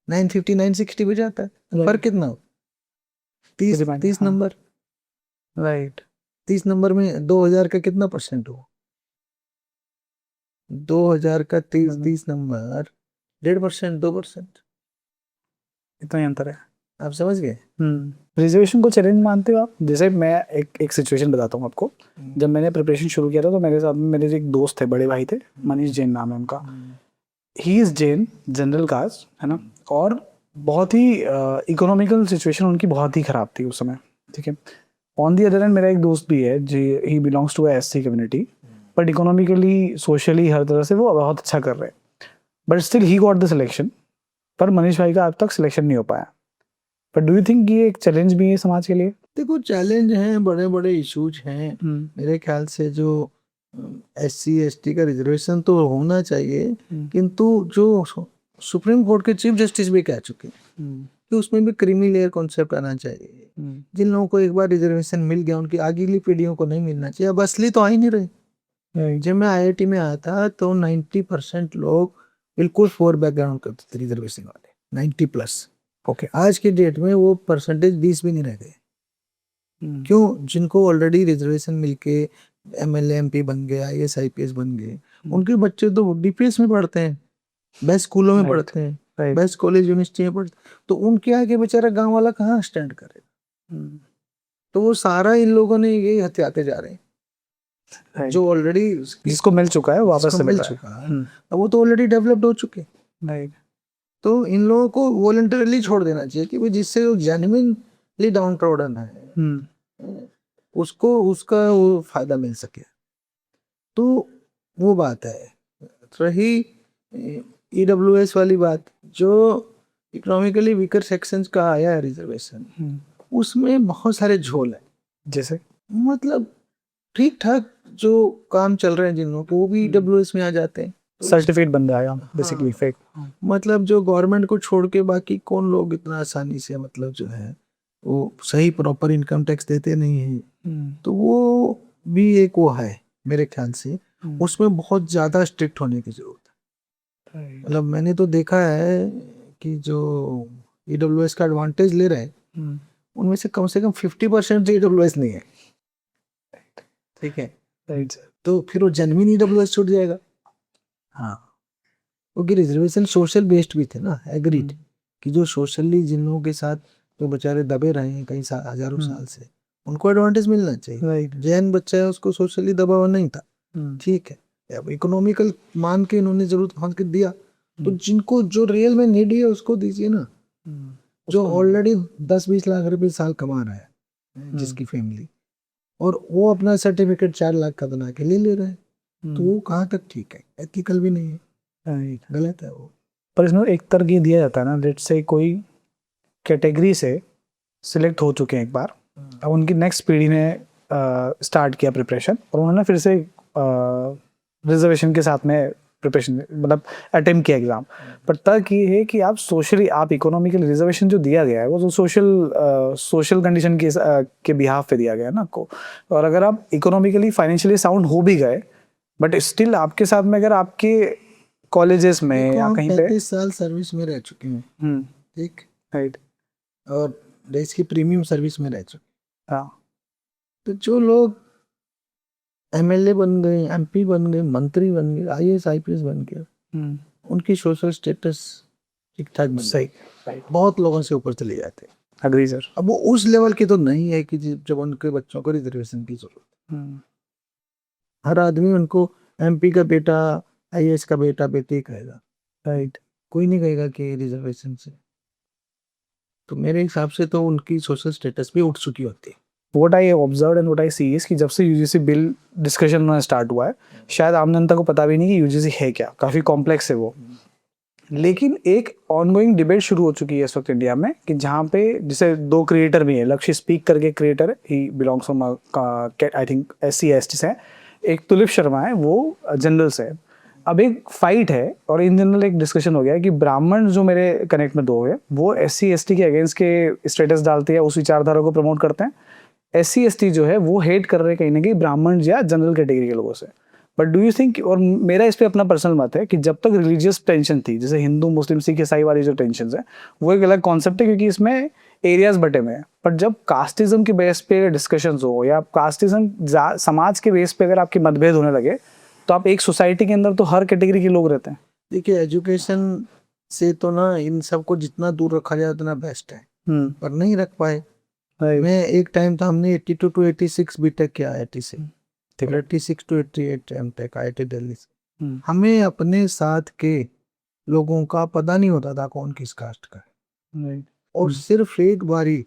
950 960 पे जाता है। फर्क कितना हो? 30 नंबर। राइट। 30 नंबर में 2000 का कितना परसेंट हो? 2000 का 30 नंबर 1.5%, 2%। इतना ही अंतर है। आप समझ गए। रिजर्वेशन को चैलेंज मानते हो आप? जैसे मैं एक सिचुएशन बताता हूँ आपको। जब मैंने प्रिपरेशन शुरू किया था तो मेरे साथ में मेरे एक दोस्त थे, बड़े भाई थे, मनीष जैन नाम है उनका। He is Jain, general caste है ना, और बहुत ही इकोनॉमिकल सिचुएशन उनकी बहुत ही ख़राब थी उस समय। ठीक है। ऑन दी अदर हैंड मेरा एक दोस्त भी है जी, he belongs to SC community, but economically, socially, हर तरह से वो बहुत अच्छा कर रहे हैं। But still he got the selection. पर मनीष भाई का अब तक सिलेक्शन नहीं हो पाया। बट डू यू थिंक ये एक चैलेंज भी है समाज के लिए? देखो चैलेंज हैं, बड़े बड़े इश्यूज हैं। मेरे ख्याल से जो SC ST का रिजर्वेशन तो होना चाहिए, किंतु जो सुप्रीम कोर्ट के चीफ जस्टिस भी कह चुके हैं कि उसमें भी क्रीमी लेयर कॉन्सेप्ट आना चाहिए। जिन लोगों को एक बार रिजर्वेशन मिल गया उनकी अगली पीढ़ियों को नहीं मिलना चाहिए। अब असली तो आ ही नहीं रहे। जब मैं आईआईटी में आया था तो 90% लोग बिल्कुल फोर बैकग्राउंड करते थे रिजर्वेशन वाले, 90+। ओके। आज के डेट में वो परसेंटेज 20 भी नहीं रह गए। क्यों? जिनको ऑलरेडी रिजर्वेशन मिलके एमएलए एमपी बन गए, आईएएस आईपीएस बन गए, उनके बच्चे तो डीपीएस में पढ़ते हैं, बेस्ट स्कूलों में पढ़ते हैं, बेस्ट कॉलेज यूनिवर्सिटी में पढ़ते, तो उनके आगे बेचारा गांव वाला कहाँ स्टैंड करेगा? तो वो सारा इन लोगों ने यही हथियाते जा रहे हैं। जो ऑलरेडी जिसको मिल चुका है वापस से मिल चुका है, अब वो तो ऑलरेडी डेवलप्ड हो चुके हैं। तो इन लोगों को वॉलंटरली छोड़ देना चाहिए कि भाई जिससे वो जेन्युइनली डाउन ट्रोडन है उसको उसका वो फायदा मिल सके। तो वो बात है। रही ईडब्ल्यूएस वाली बात, जो इकोनॉमिकली वीकर सेक्शंस का आया है रिजर्वेशन, उसमें बहुत सारे झोल हैं। जैसे मतलब ठीक ठाक जो काम चल रहे हैं जिन लोगों को, वो भी ईडब्ल्यूएस में आ जाते हैं। सर्टिफिकेट बन गया बेसिकली फेक। मतलब जो गवर्नमेंट को छोड़ के बाकी कौन लोग इतना आसानी से मतलब जो है वो सही प्रॉपर इनकम टैक्स देते नहीं है। तो वो भी एक वो है मेरे ख्याल से, उसमें बहुत ज़्यादा स्ट्रिक्ट होने की जरूरत है। मतलब मैंने तो देखा है कि जो ईडब्ल्यूएस का एडवांटेज ले रहे हैं उनमें से कम 50% ईडब्ल्यूएस नहीं है। ठीक है, तो फिर वो जेन्युइन ईडब्ल्यूएस छूट जाएगा। हाँ, क्योंकि रिजर्वेशन सोशल बेस्ड भी थे ना, एग्रीड कि जो सोशली जिन लोगों के साथ जो बेचारे दबे रहे हैं कई हजारों साल से, उनको एडवांटेज मिलना चाहिए। जैन बच्चा है उसको सोशली दबा हुआ नहीं था, ठीक है, अब इकोनॉमिकल मान के इन्होंने जरूरत मान के दिया, तो जिनको जो रियल में नीड है उसको दीजिए ना। जो ऑलरेडी 10-20 लाख रुपए साल कमा रहा है जिसकी फैमिली, और वो अपना सर्टिफिकेट 4 लाख का बना के ले रहे हैं, तो वो कहाँ तक ठीक है? एथिकल भी नहीं है, गलत है वो। पर इसमें एक तर्क ये दिया जाता है ना, लेट से कोई कैटेगरी से सिलेक्ट हो चुके हैं एक बार, अब उनकी नेक्स्ट पीढ़ी ने स्टार्ट किया प्रिपरेशन, और उन्होंने फिर से रिजर्वेशन के साथ में प्रिपरेशन मतलब अटेम्प्ट किया एग्जाम। पर तर्क ये है कि आप सोशली, आप इकोनॉमिकल रिजर्वेशन जो दिया गया है वो तो सोशल कंडीशन के बिहाफ पे दिया गया है ना आपको। और अगर आप इकोनॉमिकली फाइनेंशियली साउंड हो भी गए, बट स्टिल आपके साथ में अगर आपके कॉलेजेस में या कहीं पे 35 साल सर्विस में रह चुके हैं, ठीक, राइट, और देश की प्रीमियम सर्विस में रह चुके, हाँ, तो जो लोग एमएलए बन गए, एमपी बन गए, मंत्री बन गए, आईएएस आईपीएस बन गए, उनकी सोशल स्टेटस ठीक ठाक बन सही, बहुत लोगों से ऊपर चले जाते हैं। Agree sir. अब वो उस लेवल की तो नहीं है कि जब उनके बच्चों को रिजर्वेशन की जरूरत। हर आदमी उनको एमपी का बेटा, आईएएस का बेटा बेटी कहेगा, राइट, कोई नहीं कहेगा कि रिजर्वेशन से। तो मेरे हिसाब से तो उनकी सोशल स्टेटस भी उठ चुकी होती है। What I observed and what I see is कि जब से यूजीसी बिल डिस्कशन स्टार्ट हुआ है, शायद आम जनता को पता भी नहीं कि यूजीसी है क्या, काफ़ी कॉम्प्लेक्स है वो, लेकिन एक ऑनगोइंग डिबेट शुरू हो चुकी है इस वक्त इंडिया में कि जहाँ पे जैसे 2 क्रिएटर भी हैं, लक्ष्य स्पीक करके क्रिएटर है, he belongs from I think SC/ST से, एक तुलिप शर्मा है वो जनरल से। अब एक फाइट है और इन जनरल एक डिस्कशन हो गया है कि ब्राह्मण जो मेरे कनेक्ट में 2 है वो SC/ST के अगेंस्ट के स्टेटस डालते हैं, उस विचारधारा को प्रमोट करते हैं। SC/ST जो है वो हेट कर रहे हैं कहीं ना कहीं ब्राह्मण या जनरल कैटेगरी के लोगों से। बट डू यू थिंक, और मेरा इस पे अपना पर्सनल मत है कि जब तक रिलीजियस टेंशन थी, जैसे हिंदू मुस्लिम सिख ईसाई वाली जो टेंशन है वो एक अलग कॉन्सेप्ट है क्योंकि इसमें एरियाज बटे में है। बट जब कास्टिज्म के बेस पे डिस्कशन हो या कास्टिज्म समाज के बेस पे अगर आपके मतभेद होने लगे, तो आप एक सोसाइटी के अंदर तो हर कैटेगरी के लोग रहते हैं। देखिए, एजुकेशन से तो ना इन सबको जितना दूर रखा जाए उतना बेस्ट है, पर नहीं रख पाए। मैं एक टाइम था, हमने 82 to 86 बीटेक किया IIT से, 86 to 88 एमटेक IIT दिल्ली से। हमें अपने साथ के लोगों का पता नहीं होता था कौन किस कास्ट का है, और सिर्फ एक बारी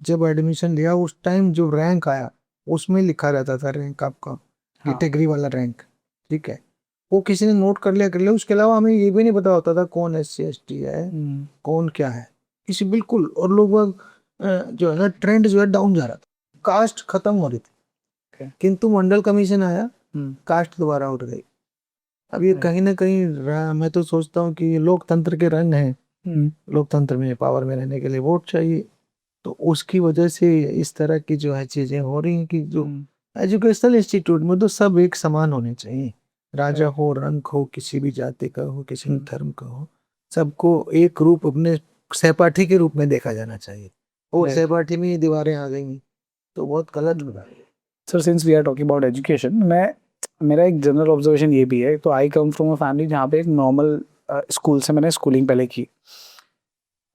जब एडमिशन लिया उस टाइम जो रैंक आया उसमें लिखा रहता था रैंक आपका, कैटेगरी वाला रैंक, ठीक है, वो किसी ने नोट कर लिया। उसके अलावा हमें ये भी नहीं पता होता था कौन SC/ST है, कौन क्या है, किसी बिल्कुल। और लोग जो है ना, ट्रेंड जो है डाउन जा रहा था, कास्ट खत्म हो रही थी, किंतु मंडल कमीशन आया, कास्ट दोबारा उठ गई। अब ये कहीं ना कहीं मैं तो सोचता हूँ कि लोकतंत्र के रंग हैं लोकतंत्र में पावर में रहने के लिए वोट चाहिए। तो उसकी वजह से इस तरह की जो है चीजें हो रही हैं कि जो एजुकेशनल इंस्टीट्यूट में तो सब एक समान होने चाहिए, राजा हो, रंग हो, किसी भी जाति का हो, किसी भी धर्म का हो, सबको एक रूप अपने सहपाठी के रूप में देखा जाना चाहिए। और सहपाठी में ही दीवारें आ गई तो बहुत गलत हो रहा है। Sir since we are talking about education, मेरा एक जनरल ऑब्जर्वेशन ये भी है, तो आई कम फ्रॉम अ फैमिली जहाँ पे एक नॉर्मल स्कूल से मैंने स्कूलिंग पहले की।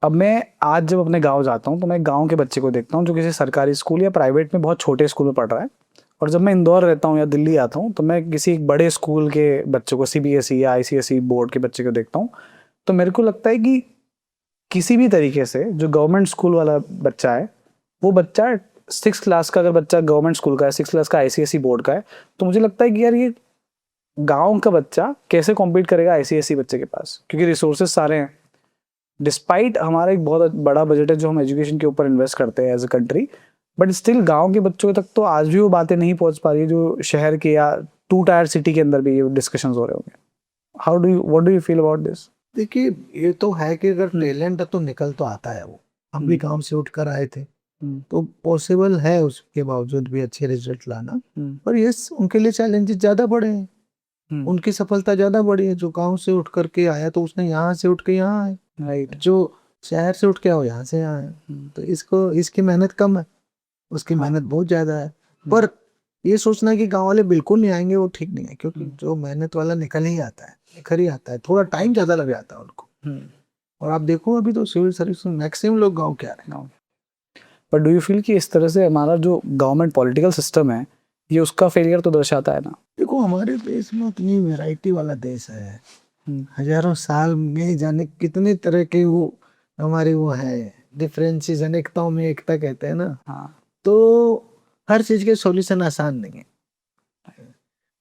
अब मैं आज जब अपने गांव जाता हूँ तो मैं गांव के बच्चे को देखता हूँ जो किसी सरकारी स्कूल या प्राइवेट में बहुत छोटे स्कूल में पढ़ रहा है, और जब मैं इंदौर रहता हूँ या दिल्ली आता हूँ तो मैं किसी एक बड़े स्कूल के बच्चे को, सीबीएसई या आईसीएसई बोर्ड के बच्चे को देखता हूँ, तो मेरे को लगता है कि किसी भी तरीके से जो गवर्नमेंट स्कूल वाला बच्चा है, वो बच्चा 6 क्लास का, अगर बच्चा गवर्नमेंट स्कूल का है, 6 क्लास का आईसीएसई बोर्ड का है, तो मुझे लगता है कि यार ये गांव का बच्चा कैसे कॉम्पीट करेगा आईसीएसई बच्चे के पास, क्योंकि रिसोर्सेज सारे हैं। डिस्पाइट हमारा एक बहुत बड़ा बजट है जो हम एजुकेशन के ऊपर इन्वेस्ट करते हैं as a country, but still गांव के बच्चों तक तो आज भी वो बातें नहीं पहुंच पा रही जो शहर के या 2 टायर सिटी के अंदर भी ये डिस्कशंस हो रहे होंगे। How do you, what do you feel about this? देखिए, ये तो है कि अगर टैलेंट है तो निकल तो आता है। वो हम भी गांव से उठकर आए थे, तो पॉसिबल है उसके बावजूद भी अच्छे रिजल्ट लाना। पर ये उनके लिए चैलेंजेस ज्यादा बड़े हैं, उनकी सफलता ज्यादा बड़ी है। जो गांव से उठ करके आया तो उसने यहाँ से उठ के यहाँ आए, राइट। जो शहर से उठ के आओ यहाँ से यहाँ आए, तो इसकी मेहनत कम है, उसकी मेहनत बहुत ज्यादा है। पर ये सोचना कि गांव वाले बिल्कुल नहीं आएंगे वो ठीक नहीं है, क्योंकि जो मेहनत वाला निकल ही आता है, निखर ही आता है, थोड़ा टाइम ज्यादा लग जाता है उनको। और आप देखो अभी तो सिविल सर्विस में मैक्सिमम लोग गांव के आ रहे हैं। पर डू यू फील कि इस तरह से हमारा जो गवर्नमेंट पॉलिटिकल सिस्टम है ये उसका फेलियर तो दर्शाता है ना? देखो, हमारे देश में इतनी वैरायटी वाला देश है, हजारों साल में जाने कितने तरह के वो हमारे वो है डिफरेंसेस, अनेकताओं में एकता कहते हैं ना। तो हर चीज के सॉल्यूशन आसान नहीं है,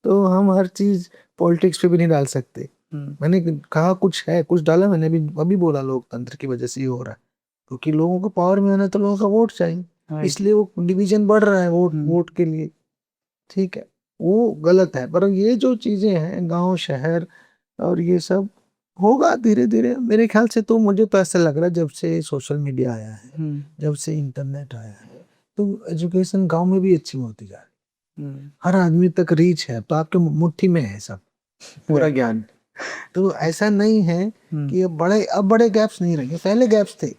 तो हम हर चीज पॉलिटिक्स पे भी नहीं डाल सकते। मैंने कहा कुछ है, कुछ डाला मैंने अभी बोला लोकतंत्र की वजह से ये हो रहा है, क्योंकि लोगों को पावर में आना तो लोगों का वोट चाहिए, इसलिए वो डिवीजन बढ़ रहा है वोट के लिए। ठीक है, वो गलत है। पर ये जो चीजें हैं गांव शहर और ये सब होगा धीरे धीरे मेरे ख्याल से। तो मुझे तो ऐसा लग रहा है जब से सोशल मीडिया आया है, जब से इंटरनेट आया है, तो एजुकेशन गांव में भी अच्छी होती जा रही है। हर आदमी तक रीच है, तो आपके मुट्ठी में है सब पूरा ज्ञान। तो ऐसा नहीं है कि अब बड़े गैप्स नहीं रहे, पहले गैप्स थे।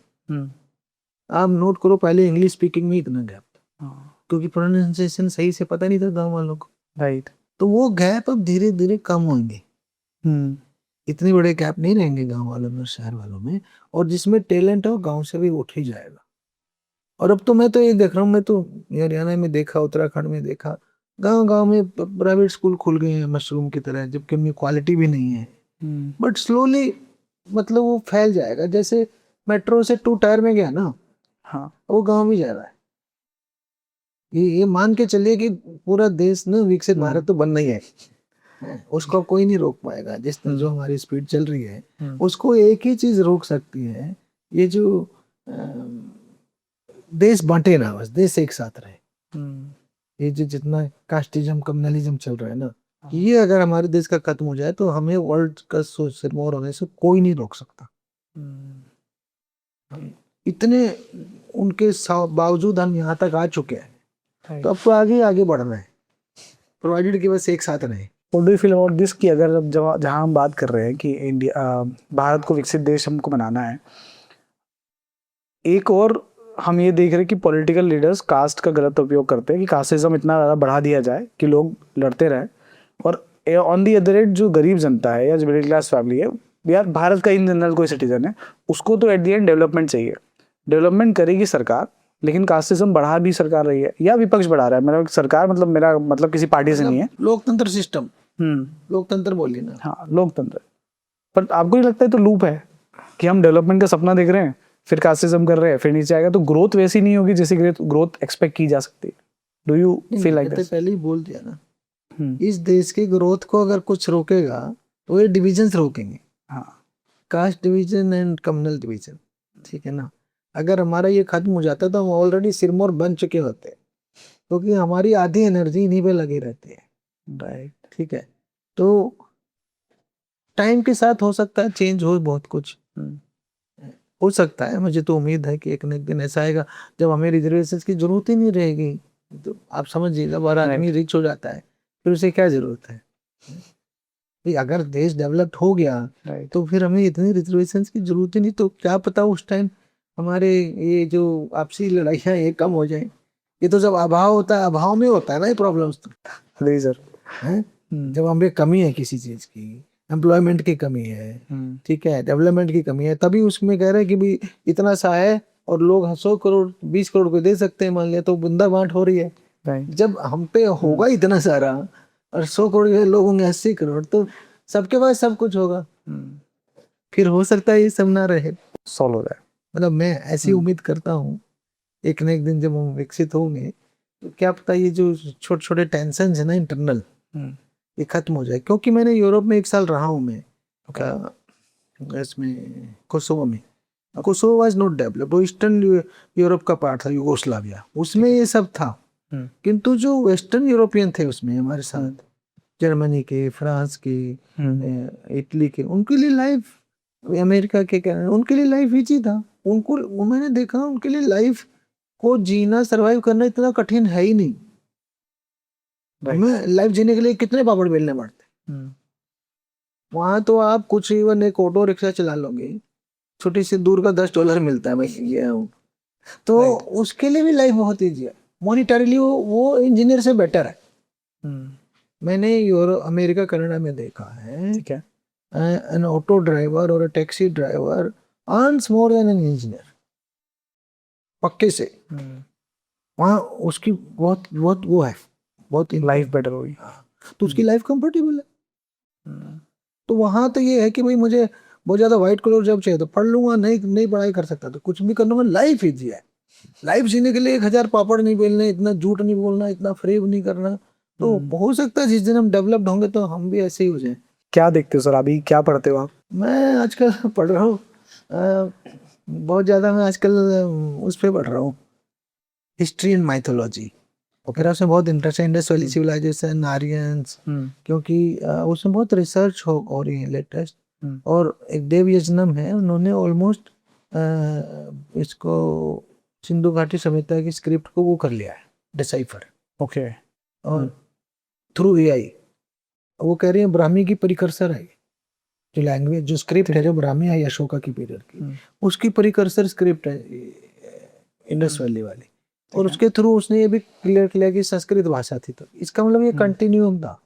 आप नोट करो, पहले इंग्लिश स्पीकिंग में इतना गैप था, क्योंकि प्रोनाउंसिएशन सही से पता नहीं था गांव वालों को, राइट। तो वो गैप अब धीरे धीरे कम होंगे, इतने बड़े गैप नहीं रहेंगे गांव वालों में और शहर वालों में। और जिसमें टैलेंट है वो गांव से भी उठ ही जाएगा। और अब तो मैं तो ये देख रहा हूँ, मैं तो हरियाणा में देखा, उत्तराखंड में देखा, गांव गांव में प्राइवेट स्कूल खुल गए हैं मशरूम की तरह, जबकि उनमें क्वालिटी भी नहीं है। बट स्लोली मतलब वो फैल जाएगा, जैसे मेट्रो से 2 टायर में गया ना, वो गांव में जा रहा है। ये मान के चलिए कि पूरा देश ना विकसित भारत तो बनना ही है, उसको कोई नहीं रोक पाएगा। जिस तरह जो हमारी स्पीड चल रही है, उसको एक ही चीज रोक सकती है, ये जो देश बांटे ना, बस देश एक साथ रहे। ये जो जितना कास्टिज्म कम्युनलिज्म चल रहा है ना, ये अगर हमारे देश का खत्म हो जाए तो हमें वर्ल्ड का सिरमौर होने से कोई नहीं रोक सकता। इतने उनके बावजूद हम यहाँ तक आ चुके हैं, तो अब तो आगे बढ़ना है, प्रोवाइडेड कि बस एक साथ रहे। What do you feel about this कि अगर अब जहाँ हम बात कर रहे हैं कि इंडिया, भारत को विकसित देश हमको बनाना है, एक और हम ये देख रहे हैं कि पॉलिटिकल लीडर्स कास्ट का गलत उपयोग करते हैं कि कास्टिज्म इतना ज़्यादा बढ़ा दिया जाए कि लोग लड़ते रहें, और ऑन दी अदर एंड जो गरीब जनता है या जो मिडिल क्लास फैमिली है, यार भारत का इन जनरल कोई सिटीजन है, उसको तो एट दी एंड डेवलपमेंट चाहिए। डेवलपमेंट करेगी सरकार, लेकिन कास्टिज्म बढ़ा भी सरकार रही है या विपक्ष बढ़ा रहा है। मेरा सरकार मतलब मेरा मतलब किसी पार्टी से नहीं है, लोकतंत्र सिस्टम, लोकतंत्र बोलिए ना। हाँ, लोकतंत्र। पर आपको नहीं लगता है तो लूप है कि हम डेवलपमेंट का सपना देख रहे हैं, फिर कास्टिज्म कर रहे हैं, फिर नीचे आएगा तो ग्रोथ वैसी नहीं होगी जैसी ग्रोथ एक्सपेक्ट की जा सकती है। Do you feel like this? पहले ही बोल दिया ना, इस देश की ग्रोथ को अगर कुछ रोकेगा तो ये डिविजन्स रोकेंगे। Caste division and communal division, ठीक है ना। अगर हमारा ये खत्म हो जाता तो हम ऑलरेडी सिरमौर बन चुके होते, क्योंकि हमारी आधी एनर्जी इन्हीं पे लगी रहती है, राइट। ठीक है, तो टाइम के साथ हो सकता है चेंज हो बहुत कुछ, हो सकता है, मुझे तो उम्मीद है कि एक न एक दिन ऐसा आएगा जब हमें रिजर्वेशन की जरूरत ही नहीं रहेगी। तो आप समझिए, जब हर आदमी रिच हो जाता है फिर उसे क्या जरूरत है? भाई अगर देश डेवलप्ड हो गया तो फिर हमें इतनी रिजर्वेशन की जरूरत ही नहीं। तो क्या पता उस टाइम हमारे ये जो आपसी लड़ाइयाँ ये कम हो जाए। ये तो जब अभाव होता है, अभाव में होता है ना ये प्रॉब्लम्स तो। जी सर। हैं? जब हमें कमी है किसी चीज की, एम्प्लॉयमेंट की कमी है, ठीक है, डेवलपमेंट की कमी है, तभी उसमें कह रहे हैं कि भाई इतना सा है और लोग 100 करोड़ 20 करोड़ को दे सकते हैं, मान लिया, तो बूंदा बांट हो रही है। जब हम पे होगा इतना सारा और 100 करोड़ के लोग होंगे 80 करोड़, तो सबके पास सब कुछ होगा, फिर हो सकता है ये सब ना रहे, सॉल्व हो जाए। मतलब मैं ऐसी उम्मीद करता हूँ एक न एक दिन जब हम विकसित होंगे तो क्या पता ये जो छोटे छोटे टेंशन है ना इंटरनल, ये खत्म हो जाए। क्योंकि मैंने यूरोप में 1 साल रहा हूँ मैं, इसमें कोसोवो में। कोसोवो वाज नॉट डेवलप्ड, वो ईस्टर्न यूरोप का पार्ट था, यूगोस्लाविया, उसमें ये सब था। किंतु जो वेस्टर्न यूरोपियन थे उसमें हमारे साथ, जर्मनी के, फ्रांस के, इटली के, उनके लिए लाइफ, अमेरिका के, उनके लिए लाइफ इजी था। उनको मैंने देखा, उनके लिए लाइफ को जीना, सरवाइव करना इतना कठिन है ही नहीं। हमें लाइफ जीने के लिए कितने पापड़ बेलने पड़ते। वहां तो आप कुछ इवन एक ऑटो रिक्शा चला लोगे, छोटी सी दूर का $10 मिलता है, मैं ये हूँ, तो उसके लिए भी लाइफ बहुत ईजी है। मॉनिटरीली वो इंजीनियर से बेटर है। मैंने अमेरिका कनाडा में देखा है, ठीक है, एन ऑटो ड्राइवर और taxi driver earns more than an engineer, पक्के से। वहाँ उसकी बहुत बहुत वो है, बहुत लाइफ बेटर होगी, तो उसकी लाइफ कंफर्टेबल है। तो वहाँ तो ये है कि भाई मुझे बहुत ज्यादा व्हाइट कलर जॉब चाहिए तो पढ़ लूंगा, नहीं नहीं पढ़ाई कर सकता तो कुछ भी कर लूंगा। लाइफ इजी है। लाइफ जीने के लिए 1000 पापड़ नहीं बेलने, इतना झूठ नहीं बोलना, इतना फ्रेब नहीं करना। तो हो सकता है जिस दिन हम डेवलप्ड होंगे तो हम भी ऐसे ही हो जाए। क्या देखते हो सर, अभी क्या पढ़ते हो आप? मैं आजकल पढ़ रहा हूँ बहुत ज्यादा, मैं आजकल उस पर पढ़ रहा हूँ, हिस्ट्री एंड माइथोलॉजी। मेरा उसमें बहुत इंटरेस्ट है, इंडस वैली सिविलाइजेशन, आर्यंस, क्योंकि उसमें बहुत रिसर्च हो रही है लेटेस्ट। और एक देव यजनम है, उन्होंने ऑलमोस्ट इसको सिंधु घाटी सभ्यता की स्क्रिप्ट को वो कर लिया है, डिसाइफर। ओके। और थ्रू एआई वो कह रही है ब्राह्मी की परिकर्सर है, जो लैंग्वेज, जो स्क्रिप्ट है, जो ब्राह्मी है अशोका की पीरियड की, उसकी परिकर्सर स्क्रिप्ट है इंडस वैली वाली। और उसके थ्रू उसने ये भी क्लियर किया कि संस्कृत भाषा थी। तो इसका मतलब ये कंटिन्यूम था।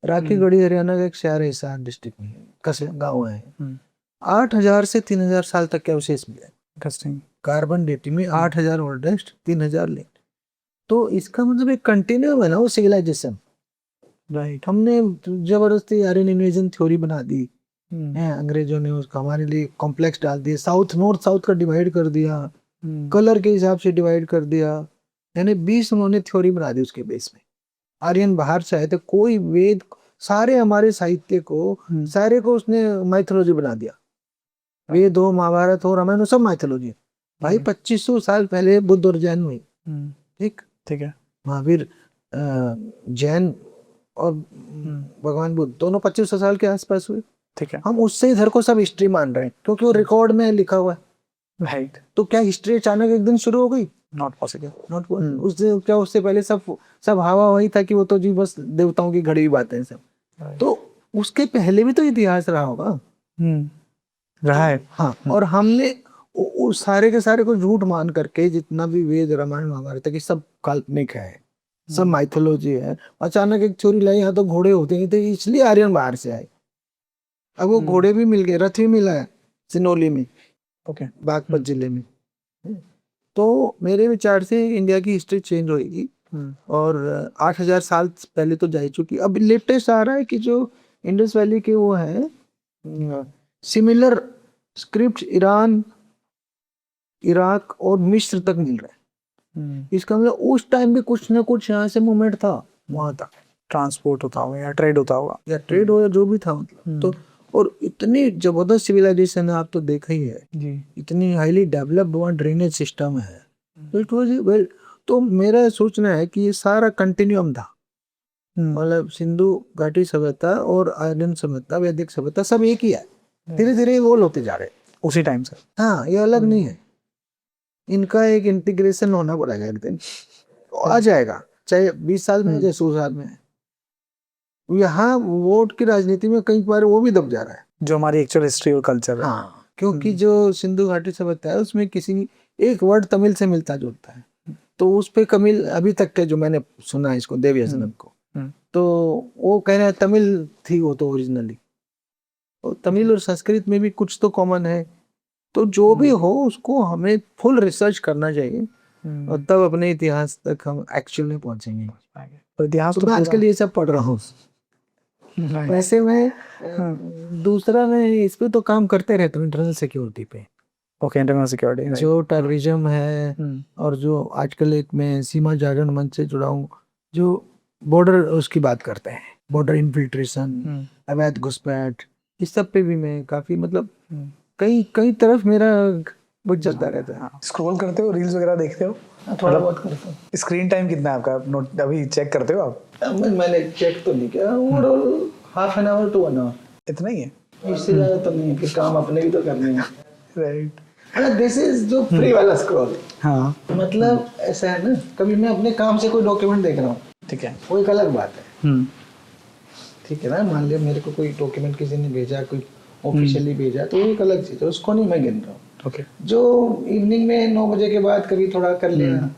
राखीगढ़ी हरियाणा का एक शहर है, हिसार डिस्ट्रिक्ट में, कस्बा गाँव है। 8000 से 3000 साल तक के अवशेष मिले कार्बन डेटिंग में, 8000 ओल्डेस्ट, 3000 लेट। तो इसका मतलब एक कंटिन्यूम है ना वो सिविलाइजेशन। राइट। हमने जबरदस्ती आर्यन इन्वेजन थ्योरी बना दी है, अंग्रेजों ने उसका हमारे लिए कॉम्प्लेक्स डाल दिया, साउथ नॉर्थ साउथ का डिवाइड कर दिया, कलर के हिसाब से डिवाइड कर दिया, यानी 20 उन्होंने थ्योरी बना दी उसके बेस में। आर्यन बाहर से आए थे, कोई वेद, सारे हमारे साहित्य को, सारे को उसने माइथोलॉजी बना दिया। वेद हो, महाभारत हो, रामायण हो, सब माइथोलॉजी। भाई 2500 साल पहले बुद्ध और जैन हुई, ठीक ठीक है, महावीर जैन और भगवान बुद्ध दोनों 2500 साल के आसपास हुए, ठीक है। हम उससे इधर को सब हिस्ट्री मान रहे हैं क्योंकि वो रिकॉर्ड में लिखा हुआ है। राइट। तो क्या हिस्ट्री अचानक एक दिन शुरू हो गई? Not possible, not possible. उससे क्या, उससे पहले सब हवा वही था कि वो तो जी बस देवताओं की घड़ी हुई बातें सब। तो उसके पहले भी तो इतिहास रहा होगा, रहा है। हाँ। और हमने उस सारे के सारे को झूठ मान करके, जितना भी वेद रामायण महाभारत है कि सब काल्पनिक है, सब माइथोलॉजी है। अचानक एक चोरी लाई, यहाँ तो घोड़े होते ही थे, इसलिए आर्यन बाहर से आए। अब वो घोड़े भी मिल गए, रथ भी मिला है सिनोली में, ओके, बागपत जिले में। तो मेरे विचार से इंडिया की हिस्ट्री चेंज होगी। और 8000 साल पहले तो जा चुकी। अब लेटेस्ट आ रहा है कि जो इंडस वैली के वो है, सिमिलर स्क्रिप्ट ईरान, इराक और मिस्र तक मिल रहा है। इसका मतलब उस टाइम भी कुछ ना कुछ यहाँ से मूवमेंट था, वहां तक ट्रांसपोर्ट होता होगा या ट्रेड होता होगा, या ट्रेड हो या जो भी था, मतलब। तो और इतनी जबरदस्त सिविलाइजेशन है, आप तो देखा ही है जी, इतनी हाईली डेवलप्ड वहाँ ड्रेनेज सिस्टम है। तो इट वाज वेल। तो मेरा सोचना है कि ये सारा कंटिन्यूम था, मतलब सिंधु घाटी सभ्यता और आर्यन सभ्यता, वैदिक सभ्यता, सब एक ही है। धीरे धीरे इवॉल्व होते जा रहे हैं। उसी टाइम से। हाँ, ये अलग नहीं है, इनका एक इंटीग्रेशन होना पड़ेगा एक दिन, आ जाएगा, चाहे 20 साल में चाहे 100 साल में। यहाँ वोट की राजनीति में कई बार वो भी दब जा रहा है, जो हमारी एक्चुअल हिस्ट्री और कल्चर है। हाँ, क्योंकि जो सिंधु घाटी सभ्यता है उसमें किसी एक वर्ड तमिल से मिलता जुलता है, तो उस पे कमिल अभी तक के जो मैंने सुना है इसको देवयासनम को, तो वो कह रहे हैं तमिल थी वो तो ओरिजिनली, और तमिल और संस्कृत में भी कुछ तो कॉमन है, तो जो भी हो उसको हमें फुल रिसर्च करना चाहिए और तब अपने इतिहास तक हम एक्चुअल में पहुंचेंगे। तो इतिहास तो मैं आजकल ये सब पढ़ रहा हूँ। वैसे मैं दूसरा मैं इस पे तो काम करते रहता हूँ, इंटरनल सिक्योरिटी पे। ओके, इंटरनल सिक्योरिटी, जो टेररिज्म है और जो आजकल एक मैं सीमा जागरण मंच से जुड़ा हूँ, जो बॉर्डर उसकी बात करते हैं, बॉर्डर इन्फिल्ट्रेशन, अवैध घुसपैठ, इस सब पे भी मैं काफी मतलब कई तरफ मेरा बुझ चलता रहता है। स्क्रॉल करते हो, रील्स वगैरह देखते हो? थोड़ा बहुत करता हूँ। स्क्रीन टाइम कितना है आपका? नोट अभी चेक करते हो आप? मैंने चेक तो नहीं किया, overall ½ an hour to 1 hour, इतना ही है? इससे ज्यादा तो नहीं है, कि काम अपने भी तो करने हैं। राइट। दिस इज जो फ्री वाला स्क्रॉल, हाँ, मतलब ऐसा है ना, कभी मैं अपने काम से कोई डॉक्यूमेंट देख रहा हूँ, ठीक है, वो एक अलग बात है, ठीक है ना, मान लिया मेरे को कोई डॉक्यूमेंट किसी ने भेजा, कोई ऑफिशियली भेजा, तो वो एक अलग चीज है, उसको नहीं मैं गिन रहा हूँ। ओके। जो इवनिंग में 9 बजे के बाद कभी थोड़ा कर लेना,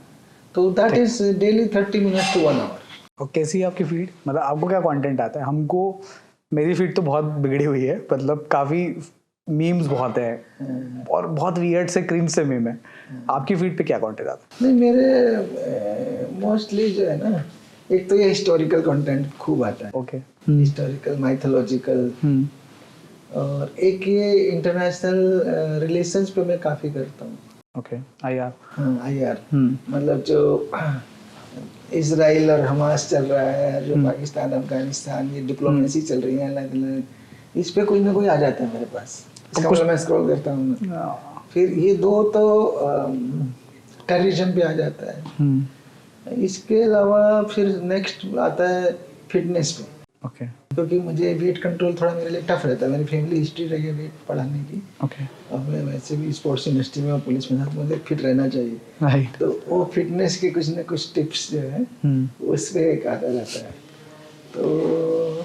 तो that is daily 30 minutes to 1 hour. और कैसी है आपकी फीड? मतलब आपको क्या कंटेंट आता है? हमको, मेरी फीड तो बहुत बिगड़ी हुई है, मतलब काफ़ी मीम्स बहुत है और बहुत वियर्ड से क्रिंज से मीम है। आपकी फीड पे क्या कंटेंट आता है? नहीं, मेरे मोस्टली जो है ना, एक तो ये हिस्टोरिकल कंटेंट खूब आता है, ओके, हिस्टोरिकल, माइथोलॉजिकल, और एक ये इंटरनेशनल रिलेशंस पे मैं काफ़ी करता हूँ। Okay, IR। हाँ, IR, मतलब जो इजराइल और हमास चल रहा है, जो पाकिस्तान अफगानिस्तान ये डिप्लोमेसी चल रही है, इस पे कोई ना कोई आ जाता है मेरे पास, इसका मतलब मैं स्क्रॉल करता हूँ। फिर ये दो तो टेररिज्म पे आ जाता है। इसके अलावा फिर नेक्स्ट आता है फिटनेस पे, ओके, क्योंकि मुझे वेट कंट्रोल थोड़ा मेरे लिए टफ रहता है, मेरी फैमिली हिस्ट्री रही है वेट बढ़ाने की, ओके, और मैं वैसे भी स्पोर्ट्स इंडस्ट्री में और पुलिस में था, मुझे फिट रहना चाहिए, राइट। तो वो फिटनेस के कुछ ना कुछ टिप्स जो है उस पे एक आता रहता है, तो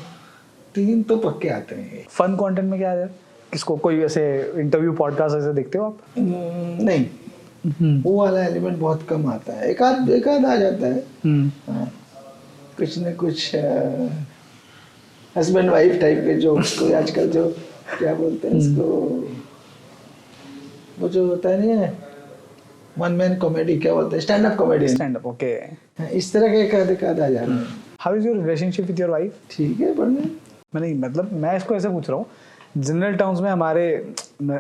3 तो पक्के आते हैं। फन कंटेंट में क्या है? किसको कोई ऐसे इंटरव्यू पॉडकास्ट ऐसे देखते हो आप? नहीं, वो वाला एलिमेंट बहुत कम आता है, एक आध आ जाता है। हाँ, कुछ न कुछ हस्बैंड वाइफ टाइप के जो कोई आजकल जो क्या बोलते हैं इसको, वो जो होता है नहीं है, वन मैन कॉमेडी, क्या बोलते हैं, stand up comedy, stand up, okay. इस तरह के एक आध आ जा रहे हैं। How is your relationship with your wife? ठीक है, बढ़िया। मैं नहीं, मतलब मैं इसको ऐसे पूछ रहा हूँ, जनरल टर्म्स में हमारे,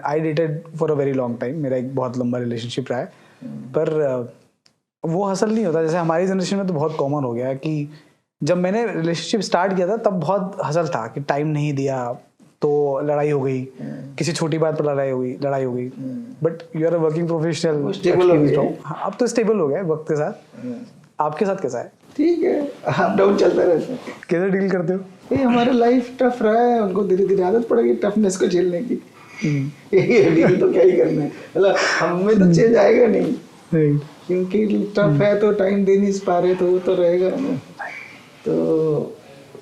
आई dated for a very long time, मेरा एक बहुत लंबा रिलेशनशिप रहा है, पर वो हासिल नहीं होता। जैसे हमारी जनरेशन में तो बहुत कॉमन हो गया है कि जब मैंने रिलेशनशिप स्टार्ट किया था तब बहुत हसल था कि टाइम नहीं दिया तो लड़ाई हो गई, किसी छोटी बात पर लड़ाई हो गई। But you are a working professional, stable हो गया। अब तो स्टेबल हो गया वक्त के साथ। आपके साथ कैसा है? ठीक है, अप डाउन चलता रहता है। कैसे डील करते हो? ये हमारा लाइफ टफ रहा है, उनको धीरे धीरे आदत पड़ेगी टफनेस को झेलने की। ये डील तो क्या ही करना है, मतलब हमें तो चेंज आएगा नहीं, क्योंकि टफ है तो टाइम दे नहीं पा रहे, तो वो तो रहेगा ना, तो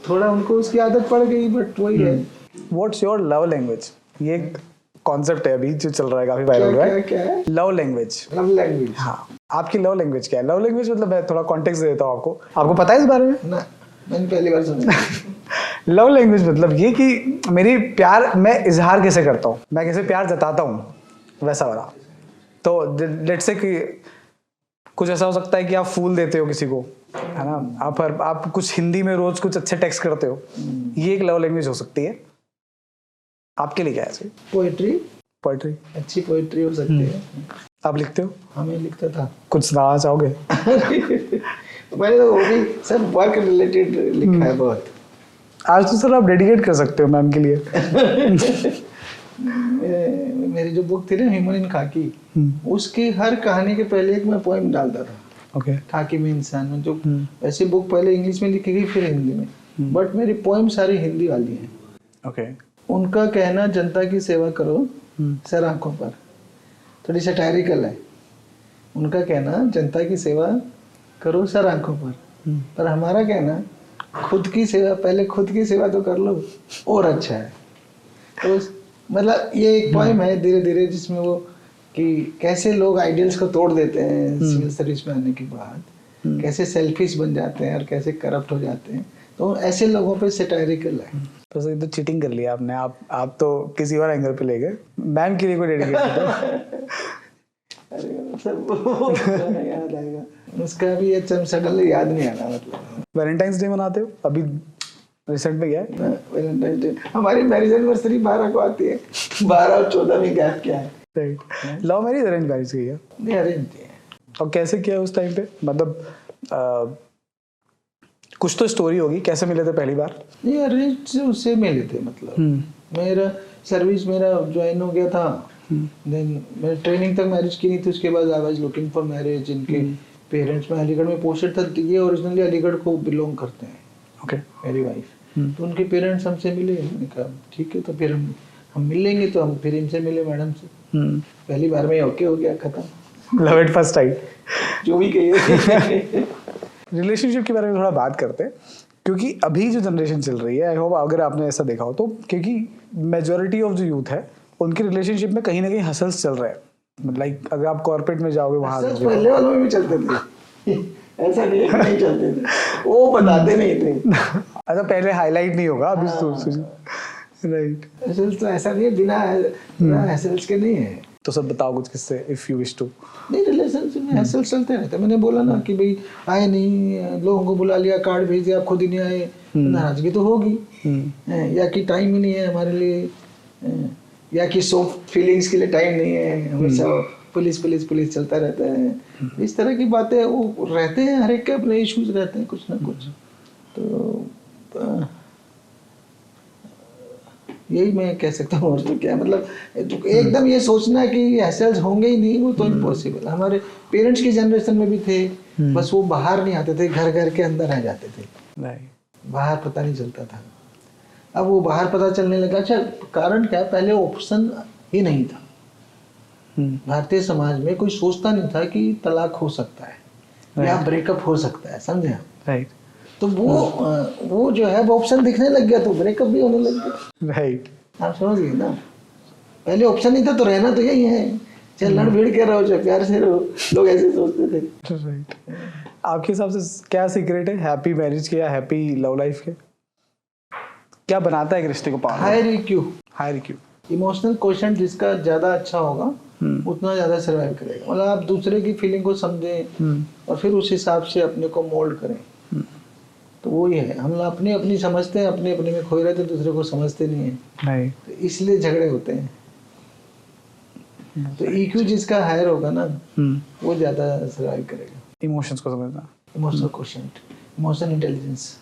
थोड़ा उनको उसकी आदत पड़ गई, बट वही है। What's your love language? ये एक कॉन्सेप्ट है अभी जो चल रहा है, काफी वायरल हुआ है। क्या है लव लैंग्वेज? लव लैंग्वेज, हाँ, आपकी लव लैंग्वेज क्या है? लव लैंग्वेज मतलब मैं थोड़ा कॉन्टेक्स्ट दे देता हूँ आपको पता है इस बारे में? ना, मैंने पहली बार सुना। लव लैंग्वेज मतलब ये कि मेरी प्यार मैं इजहार कैसे करता हूँ, मैं कैसे प्यार जताता हूँ, वैसा वाला। तो लेट्स से कि कुछ ऐसा हो सकता है कि आप फूल देते हो किसी को, है ना, आप कुछ हिंदी में रोज कुछ अच्छे टेक्स्ट करते हो, ये एक लव लैंग्वेज हो सकती है। आपके लिए क्या है? पोएट्री, अच्छी पोएट्री हो सकती है। आप लिखते हो? हाँ, मैं लिखता था। कुछ सुनाना चाहोगे? मैंने तो वो भी सब वर्क रिलेटेड लिखा है बहुत। आज तो सर आप डेडिकेट कर सकते हो मैम के लिए। मेरी जो बुक थी ना, ह्यूमन इन खाकी, उसकी हर कहानी के पहले एक मैं पोएम डालता था। ओके, खाकी में इंसान में, जो ऐसी बुक पहले इंग्लिश में लिखी गई फिर हिंदी में, बट मेरी पोएम सारी हिंदी वाली हैं। ओके। उनका कहना जनता की सेवा करो, सर आंखों पर, थोड़ी सटायरिकल है। उनका कहना जनता की सेवा करो सर आंखों पर हमारा कहना खुद की सेवा, पहले खुद की सेवा तो कर लो और अच्छा है। तो मतलब ये एक पॉइंट है धीरे धीरे जिसमें वो कि कैसे लोग आइडियल्स को तोड़ देते हैं सिविल सर्विस में आने के बाद, कैसे सेल्फिश बन जाते हैं और कैसे करप्ट हो जाते हैं। तो ऐसे लोगों पे सटायरिकल है। तो सर तो चीटिंग कर लिया आपने, आप तो किसी और एंगल पे ले गए, मैम के लिए कोई डेडिकेट अरे सर वो गाना याद आएगा उसका भी, अच्छा सडनली याद नहीं आ रहा। मतलब वैलेंटाइंस डे मनाते हो? अभी रिसेंट में गया है वैलेंटाइन डे, हमारी मैरिज एनिवर्सरी 12 को आती है, 12 और 14 में गैप क्या है? Right. Love marriage arrange marriage की है? नहीं अरेंज है। और कैसे किया उस टाइम पे? मतलब कुछ तो स्टोरी होगी, कैसे मिले थे पहली बार? नहीं अरेंज से उससे मिले थे। मतलब मेरा सर्विस मेरा ज्वाइन हो गया था, देन मैं ट्रेनिंग तक मैरिज की नहीं थी। उसके बाद I was looking for marriage. इनके पेरेंट्स में अलीगढ़ में पोस्टेड था, ये ओरिजिनली अलीगढ़ को बिलोंग करते हैं। ओके। मेरी वाइफ, तो उनके पेरेंट्स हमसे मिले। मैंने कहा ठीक है, तो फिर हम मिल लेंगे। तो हम फिर इनसे मिले, मैडम से। पहली बार में ओके हो गया, खत्म। लव एट फर्स्ट साइट जो भी कहिए। रिलेशनशिप के बारे में थोड़ा बात करते हैं, क्योंकि अभी जो जनरेशन चल रही है, आई होप अगर आपने ऐसा देखा हो तो, क्योंकि मेजॉरिटी ऑफ जो यूथ है उनके रिलेशनशिप में कहीं ना कहीं हसल्स चल रहे हैं। लाइक अगर आप कॉर्पोरेट में जाओगे वहाँ पहले वालों में भी चलते थे, ऐसा नहीं चलते थे, वो बताते नहीं थे। अच्छा पहले हाईलाइट नहीं होगा अभी तो। राइट। हसल्स तो ऐसा नहीं है, बिना हसल्स के नहीं है। तो सब बताओ कुछ किससे, इफ यू विश टू। नहीं रिलेशनशिप में हसल चलते रहते। मैंने बोला ना कि भाई आए नहीं, लोगों को बुला लिया, कार्ड भेज दिया, आप खुद ही नहीं आए, नाराजगी तो होगी। या कि टाइम ही नहीं है हमारे लिए, या कि सॉफ्ट फीलिंग्स के लिए टाइम नहीं है, हमेशा पुलिस पुलिस पुलिस चलता रहता है। इस तरह की बातें वो रहते हैं, हर एक के अपने इश्यूज रहते हैं कुछ ना कुछ। तो यही मैं कह सकता हूँ। और तो क्या मतलब, एकदम ये सोचना कि हसल्स होंगे ही नहीं, वो तो इम्पॉसिबल। हमारे पेरेंट्स की जनरेशन में भी थे, बस वो बाहर नहीं आते थे, घर घर के अंदर आ जाते थे, बाहर पता नहीं चलता था। अब वो बाहर पता चलने लगा। अच्छा कारण क्या, पहले ऑप्शन ही नहीं था। भारतीय समाज में कोई सोचता नहीं था कि तलाक हो सकता है या ब्रेकअप हो सकता है, समझे आप? राइट। तो वो जो है वो ऑप्शन दिखने लग गया, तो ब्रेकअप भी होने लग गया। राइट। आप समझ गए ना, पहले ऑप्शन नहीं था, तो रहना तो यही है, चाहे लड़ भिड़ के रहो, चाहे प्यार से रहो। लोग ऐसे सोचते थे। राइट। आपके हिसाब से क्या सीक्रेट है हैप्पी मैरिज के या हैप्पी लव लाइफ के? क्या बनाता है एक रिश्ते को powerful? Higher EQ। Higher EQ। Emotional question जिसका ज्यादा अच्छा होगा उतना ज्यादा सर्वाइव करेगा। मतलब आप दूसरे की फीलिंग को समझें और फिर उस हिसाब से अपने को मोल्ड करें। तो वो ही है, हम अपने अपनी समझते हैं, अपने अपने में खोए रहते, दूसरे को समझते नहीं है। नहीं। तो इसलिए झगड़े होते हैं। तो EQ जिसका हायर होगा ना, वो ज्यादा सर्वाइव करेगा। इमोशंस को समझना, emotional question, emotional intelligence.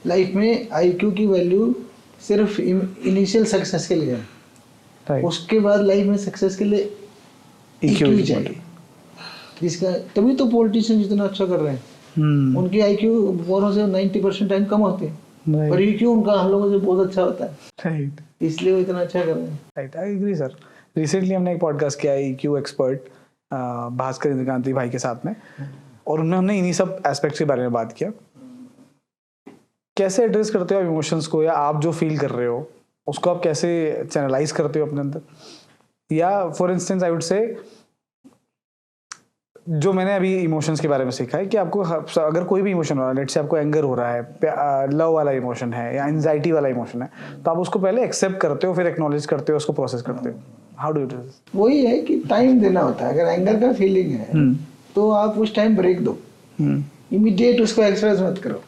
Life में IQ की वैल्यू सिर्फ इनिशियल सक्सेस के लिए है। उसके बाद लाइफ में सक्सेस के लिए EQ ही चाहिए। जिसका, तभी तो पॉलिटिशियन जितना अच्छा कर रहे हैं, उनकी IQ औरों से 90% टाइम कम होती है, पर EQ उनका हम लोगों से बहुत अच्छा होता है। राइट। इसलिए वो इतना अच्छा कर रहे हैं। Right, I agree sir. Recently हमने एक पॉडकास्ट किया है EQ एक्सपर्ट भास्कर इंद्रकांति भाई के साथ में, और उन्होंने इन्हीं सब एस्पेक्ट्स के बारे में बात किया। कैसे एड्रेस करते हो आप इमोशंस को, या आप जो फील कर रहे हो उसको आप कैसे चैनलाइज करते हो अपने अंदर? या for instance I would say, जो मैंने अभी इमोशंस के बारे में सीखा है कि आपको अगर कोई भी इमोशन हो रहा है, लेट्स से आपको एंगर हो रहा है, लव वाला इमोशन है या एंजाइटी वाला इमोशन है, तो आप उसको पहले एक्सेप्ट करते हो, फिर एक्नॉलेज करते हो, उसको प्रोसेस करते हो। How do you do this? वही है कि टाइम देना होता है। अगर एंगर का फीलिंग है तो आप उस टाइम ब्रेक दो, इमीडिएट उसको एक्सप्रेस मत करो।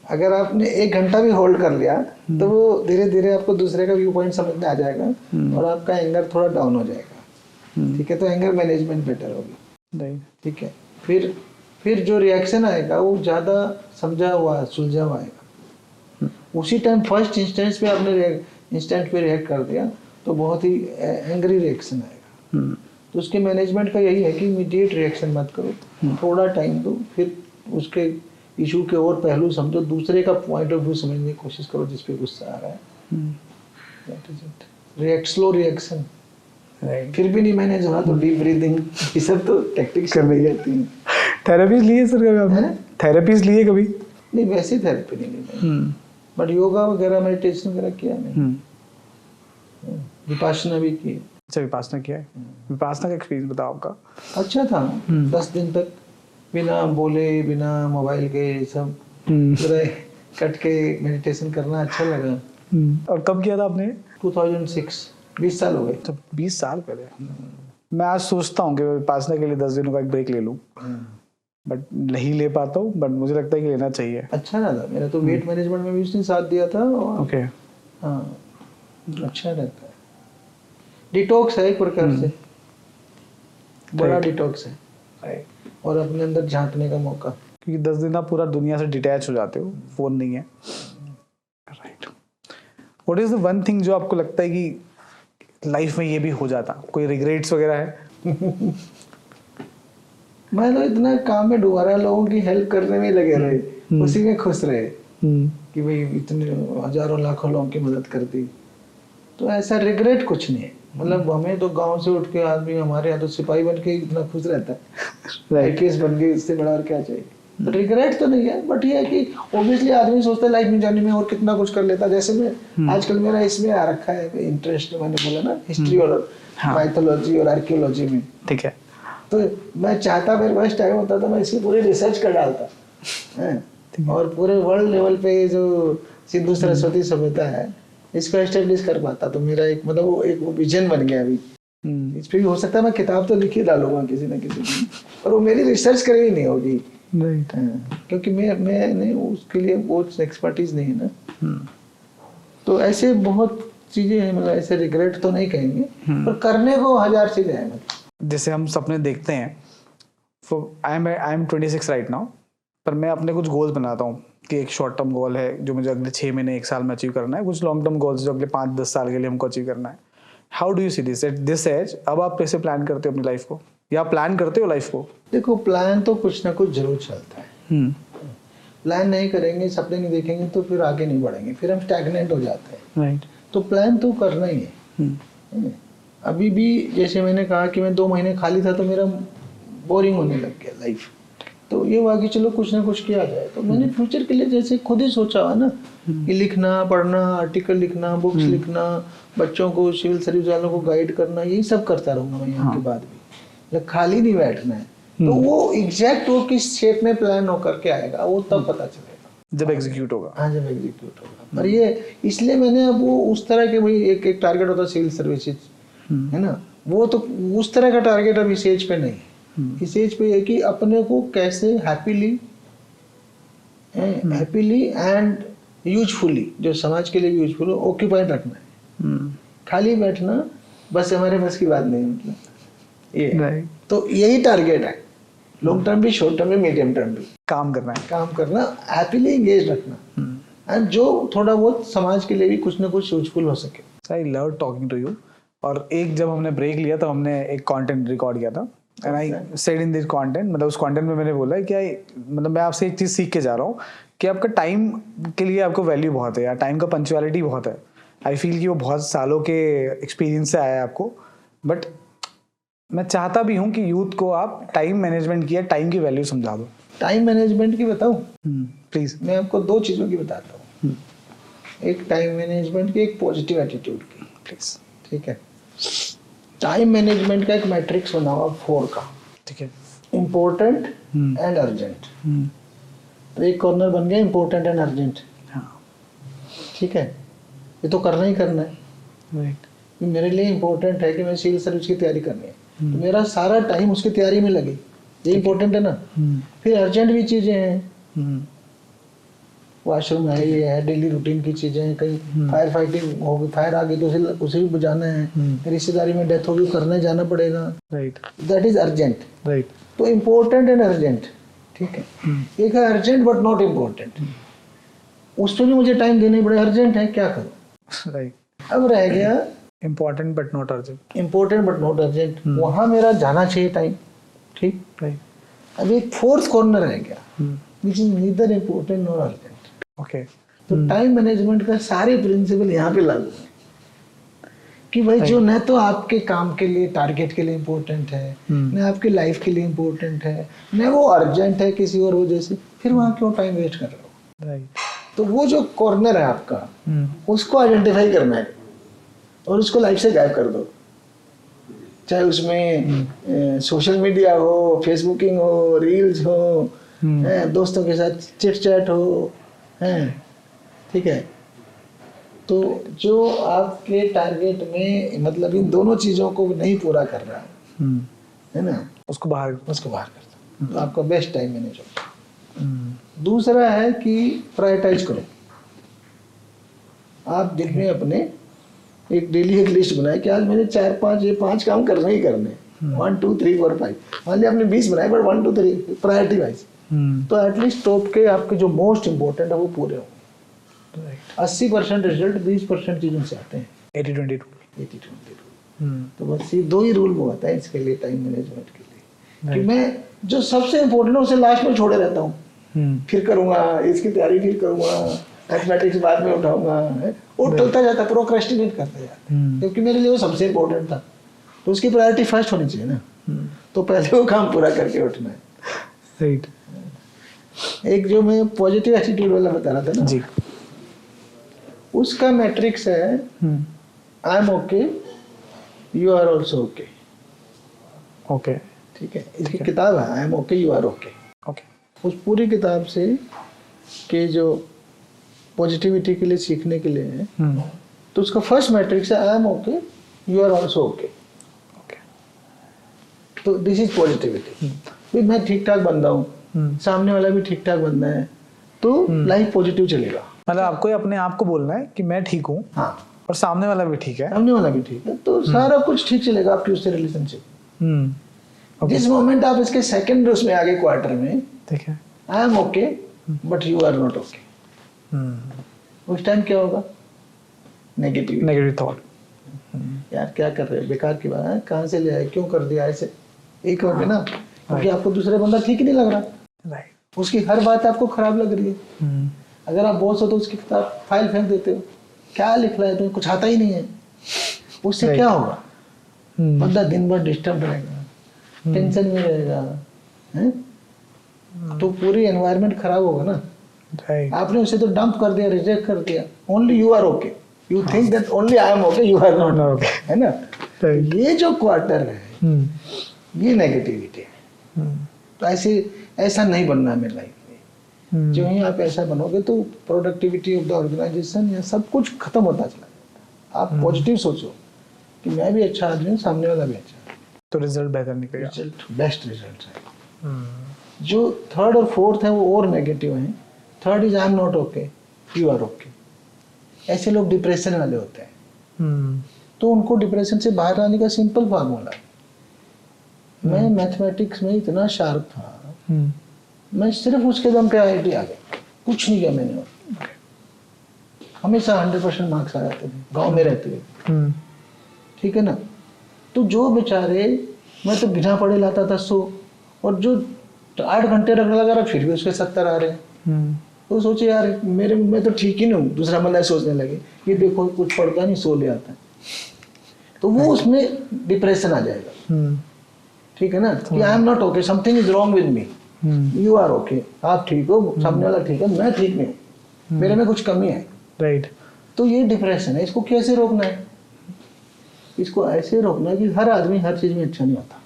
अगर आपने 1 घंटा भी होल्ड कर लिया तो वो धीरे धीरे आपको दूसरे का व्यू पॉइंट समझ में आ जाएगा और आपका एंगर थोड़ा डाउन हो जाएगा। ठीक है, तो एंगर मैनेजमेंट बेटर होगी। ठीक है, फिर जो रिएक्शन आएगा वो ज़्यादा समझा हुआ सुलझा हुआ आएगा। उसी टाइम फर्स्ट इंस्टेंस पे आपने इंस्टेंट पे रिएक्ट कर दिया तो बहुत ही एंग्री रिएक्शन आएगा। तो उसके मैनेजमेंट का यही है कि इमीडिएट रिएक्शन मत करो, थोड़ा टाइम दो, फिर उसके इशू के और पहलू समझो, दूसरे का पॉइंट ऑफ व्यू समझने की कोशिश करो जिस पे गुस्सा आ रहा है। That is it. Slow reaction, right. फिर भी नहीं मैनेज हो रहा तो डीप ब्रीदिंग, ये सब तो टेक्निक्स करनी जाती हैं। थेरेपीज लिए सर कभी आपने? हैं? थेरेपीज लिए कभी? नहीं वैसी थेरेपी नहीं ली मैंने, बट योगा वगैरह मेडिटेशन वगैरह किया मैंने, विपासना भी की। अच्छा, विपासना किया है। विपासना का एक्सपीरियंस बताओ आपका। अच्छा था, 10 दिन तक बिना बोले बिना मोबाइल के सब पूरा कट के मेडिटेशन करना अच्छा लगा। और कब किया था आपने? 2006, 20 साल हो गए। तो 20 साल पहले। मैं आज सोचता हूँ कि विपासना के लिए 10 दिनों का एक ब्रेक ले लूँ, बट नहीं ले पाता हूँ, बट मुझे लगता है कि लेना चाहिए। अच्छा लगा, मेरा तो वेट मैनेजमेंट में भी उसने साथ दिया था। और ओके। हाँ, अच्छा रहता है, डिटॉक्स है एक प्रकार से, बड़ा डिटॉक्स है, और अपने अंदर झांकने का मौका। क्योंकि 10 दिन आप पूरा दुनिया से डिटैच हो जाते हो, फोन नहीं है। Right. What is the one thing जो आपको लगता है कि लाइफ में ये भी हो जाता, कोई रिग्रेट्स वगैरह है? मैं तो इतना काम में डूबा रहा, लोगों की हेल्प करने में लगे रहे, उसी में खुश रहे कि भाई इतने हजारों लाखों लोगों की मदद कर दी, तो ऐसा रिग्रेट कुछ नहीं है। मतलब हमें तो गांव से उठ के आदमी, हमारे यहाँ तो सिपाही बन के इतना खुश रहता है, आईपीएस बन गए, इससे बड़ा और क्या चाहिए। तो रिग्रेट तो नहीं है, बट ये है कि ऑब्वियसली आदमी सोचता है लाइफ में जाने में और कितना कुछ कर लेता। जैसे मैं आजकल मेरा इसमें आ रखा है इंटरेस्ट, मैंने बोला ना, हिस्ट्री और माइथोलॉजी और आर्कियोलॉजी में। ठीक है। तो मैं चाहता, मेरे पास टाइम होता तो मैं इसकी पूरी रिसर्च कर डालता हैं, और पूरे वर्ल्ड लेवल पे जो सिंधु सरस्वती सभ्यता है इसको एस्टेब्लिश कर पाता। तो मेरा एक मतलब वो एक विजन बन गया अभी। इस पे भी हो सकता है मैं किताब तो लिख ही डालूंगा किसी ना किसी दिन, पर वो मेरी रिसर्च करी ही नहीं होगी। क्योंकि मैं नहीं, उसके लिए वो एक्सपर्टीज नहीं है ना। तो ऐसे बहुत चीजें हैं, मतलब ऐसे रिग्रेट तो नहीं कहेंगे, पर करने को 1000 चीजें हैं। मतलब जैसे हम सपने देखते हैं, आई एम 26 राइट नाउ, पर मैं अपने कुछ गोल्स बनाता हूँ कि एक शॉर्ट टर्म गोल है जो मुझे अगले 6 महीने 1 साल में अचीव करना है, कुछ लॉन्ग टर्म गोल्स जो अगले 5-10 साल के लिए हमको अचीव करना है। How do you see this at this age? अब आप कैसे प्लान करते हो अपनी लाइफ को, या प्लान करते हो लाइफ को? देखो, प्लान तो कुछ ना कुछ जरूर चलता है। प्लान नहीं करेंगे, सपने नहीं देखेंगे तो फिर आगे नहीं बढ़ेंगे, फिर हम स्टैग्नेंट हो जाते हैं। राइट। तो प्लान तो करना ही है। अभी भी जैसे मैंने कहा कि मैं 2 महीने खाली था तो मेरा बोरिंग होने लग गया लाइफ, तो ये हुआ कि चलो कुछ ना कुछ किया जाए। तो मैंने फ्यूचर के लिए जैसे खुद ही सोचा हुआ ना कि लिखना, पढ़ना, आर्टिकल लिखना, बुक्स लिखना, बच्चों को, सिविल सर्विस वालों को गाइड करना, यही सब करता रहूंगा मैं यहाँ के बाद भी, मतलब खाली नहीं बैठना है। तो वो एग्जैक्ट वो किस शेप में प्लान होकर के आएगा वो तब पता चलेगा जब एग्जीक्यूट होगा। हाँ, जब एग्जीक्यूट होगा। पर ये इसलिए मैंने अब वो उस तरह के, भाई एक टारगेट होता है सिविल सर्विसेज, है ना, वो तो उस तरह का टारगेट अब इस एज पे नहीं है। इस एज पे है कि अपने को कैसे हैप्पीली एंड यूजफुली, जो समाज के लिए यूजफुल हो, ऑक्यूपाइड रखना है। खाली बैठना बस हमारे बस की बात नहीं, मतलब ये तो यही टारगेट है, लॉन्ग टर्म भी, शॉर्ट टर्म भी, मीडियम टर्म भी। काम करना है, काम करना, हैप्पीली एंगेज रखना, एंड जो थोड़ा बहुत समाज के लिए भी कुछ ना कुछ यूजफुल हो सके। I love talking to you. और एक जब हमने ब्रेक लिया तो हमने एक कंटेंट रिकॉर्ड किया था, and I said in this content, मतलब उस कंटेंट में मैंने बोला कि मतलब मैं आपसे एक चीज़ सीख के जा रहा हूँ कि आपका टाइम के लिए आपको वैल्यू बहुत है, या टाइम का पंक्चुअलिटी बहुत है। आई फील कि वो बहुत सालों के एक्सपीरियंस से आया है आपको, बट मैं चाहता भी हूँ कि यूथ को आप टाइम मैनेजमेंट की या टाइम की वैल्यू समझा दो। टाइम मैनेजमेंट की बताऊँ? प्लीज़। मैं आपको 2 चीज़ों की बताता हूँ, एक टाइम मैनेजमेंट की, एक पॉजिटिव एटीट्यूड की। प्लीज़। ठीक है। टाइम मैनेजमेंट का एक मैट्रिक्स बना हुआ 4 का। ठीक है। Important and urgent. तो एक कॉर्नर बन गया इम्पोर्टेंट एंड अर्जेंट। ठीक है, ये तो करना ही करना है। राइट। मेरे लिए इम्पोर्टेंट है कि मैं सिविल सर्विस की तैयारी करनी है, तो मेरा सारा टाइम उसकी तैयारी में लगे, ये इम्पोर्टेंट है ना। फिर अर्जेंट भी चीज़ें हैं, वॉशरूम है, ये है, डेली रूटीन की चीज़ें हैं, कहीं फायर फाइटिंग होगी, फायर आ गई तो उसे भी बुझाना है, रिश्तेदारी में डेथ होगी, करने जाना पड़ेगा। Right. That is urgent. Right. तो इम्पोर्टेंट एंड अर्जेंट, ठीक है। एक है अर्जेंट बट नॉट इम्पोर्टेंट, उस पर भी मुझे टाइम देना ही पड़ेगा। अर्जेंट है, क्या करूँ। राइट। अब रह गया important but not urgent. Important but not urgent, वहाँ मेरा जाना चाहिए टाइम, ठीक। राइट। अब एक 4th कॉर्नर रह गया, which is neither important nor urgent. Okay. तो टाइम मैनेजमेंट का सारे प्रिंसिपल यहाँ पे लागू है कि भाई जो न तो आपके काम के लिए टारगेट के लिए इम्पोर्टेंट है, न आपकी लाइफ के लिए इम्पोर्टेंट है, न वो अर्जेंट है किसी और वजह से, फिर वहाँ क्यों टाइम वेस्ट कर रहे हो? राइट। तो वो जो कॉर्नर है आपका, उसको आइडेंटिफाई करना है और उसको लाइफ से गायब कर दो। चाहे उसमें सोशल मीडिया हो, फेसबुकिंग हो, रील्स हो, दोस्तों के साथ चिट चैट हो, ठीक है। तो जो आपके टारगेट में मतलब इन दोनों चीज़ों को नहीं पूरा कर रहा है ना, उसको बाहर कर दो, तो आपका बेस्ट टाइम मैनेज होगा। दूसरा है कि प्रायोरिटाइज करो। आप दिन में अपने एक डेली एक लिस्ट बनाए कि आज मैंने 4-5 ये 5 काम करने ही करने, 1 2 3 4 5, मान लिया आपने 20 बनाए, बट 1 2 3 प्रायोरिटी वाइज, तो एटलीस्ट टॉप के आपके जो मोस्ट इंपॉर्टेंट है वो पूरे हो। 80% रिजल्ट 20% चीज़ों से आते हैं। 80-20 रूल। तो बस ये 2 ही रूल बहुत है इसके लिए, टाइम मैनेजमेंट के लिए, कि मैं जो सबसे इम्पोर्टेंट है उसे लास्ट में छोड़े रहता हूँ, फिर करूँगा, इसकी तैयारी फिर करूँगा, मैथमेटिक्स बाद में उठाऊंगा, वो टलता जाता, प्रोक्रेस्टिनेट करता जाता, क्योंकि मेरे लिए वो सबसे इम्पोर्टेंट था। तो उसकी प्रायोरिटी फर्स्ट होनी चाहिए ना, तो पहले वो काम पूरा करके उठना है। राइट। एक जो मैं पॉजिटिव एटीट्यूड वाला बता रहा था ना जी, उसका मैट्रिक्स है I am okay, you are also okay. Okay, ठीक है, इसकी किताब है I am okay you are okay. Okay. उस पूरी किताब से के जो पॉजिटिविटी के लिए सीखने के लिए है, तो उसका फर्स्ट मैट्रिक्स है I am okay you are also okay. तो दिस इज पॉजिटिविटी। भाई मैं ठीक ठाक बंदा हूँ, सामने वाला भी ठीक ठाक बंदा है, तो लाइफ पॉजिटिव चलेगा। मतलब आपको अपने आप को बोलना है कि मैं ठीक हूँ, हाँ, और सामने वाला भी ठीक है, सामने वाला भी ठीक है, तो सारा कुछ ठीक चलेगा आपकी उससे रिलेशनशिप। जिस मोमेंट आप इसके सेकंड उसमें आगे क्वार्टर में, ठीक है, I am okay but you are not okay, उस टाइम क्या होगा? Negative thought. यार क्या कर रहे हो, बेकार की बात है, कहाँ से ले आए, क्यों कर दिया ऐसे, एक हो गया ना, क्योंकि आपको दूसरा बंदा ठीक ही नहीं लग रहा, राइट, उसकी हर बात आपको खराब लग रही है। अगर आप बॉस हो तो उसकी किताब फाइल फेंक देते हो, क्या लिख रहा है तुम्हें, कुछ आता ही नहीं है, उससे क्या होगा? बंदा दिन भर डिस्टर्ब रहेगा, टेंशन में रहेगा, हैं? तो पूरी एनवायरनमेंट खराब होगा ना। राइट। आपने उसे तो डंप कर दिया, रिजेक्ट कर दिया, only you are okay, you think that only I am okay you are not okay, है ना। तो ये जो क्वार्टर है ये नेगेटिविटी है। तो ऐसा नहीं बनना है मेरी लाइफ में। जो ही आप ऐसा बनोगे तो प्रोडक्टिविटी ऑफ द ऑर्गेनाइजेशन या सब कुछ खत्म होता चला जाता। आप पॉजिटिव सोचो कि मैं भी अच्छा आदमी हूँ, सामने वाला भी अच्छा है, तो रिजल्ट बेहतर निकलेगा, रिजल्ट बेस्ट रिजल्ट है। जो थर्ड और फोर्थ है वो और नेगेटिव है। Third is I am not okay you are okay. ऐसे लोग डिप्रेशन वाले होते हैं, तो उनको डिप्रेशन से बाहर आने का सिंपल फार्मूला है। मैं मैथमेटिक्स में इतना शार्प था, मैं सिर्फ उसके दम पे IIT आ गया, कुछ नहीं किया मैंने, हमेशा 100% मार्क्स आ जाते थे, गांव में रहते हुए, ठीक है ना। तो जो बेचारे, मैं तो बिना पढ़े लाता था 100, और जो 8 घंटे रखने लगा रहा फिर भी उसके 70 आ रहे हैं। तो सोचे यार मैं तो ठीक ही नहीं हूँ। दूसरा बंदा सोचने लगे ये देखो कुछ पढ़ता नहीं, 100 ले आता है, तो वो उसमें डिप्रेशन आ जाएगा, ठीक है ना, कि I am not okay, something is wrong with me, you are okay, आप ठीक हो, सामने वाला ठीक है, मैं ठीक नहीं हूँ, मेरे में कुछ कमी है, राइट। तो ये डिप्रेशन है। इसको कैसे रोकना है? इसको ऐसे रोकना है कि हर आदमी हर चीज में अच्छा नहीं होता,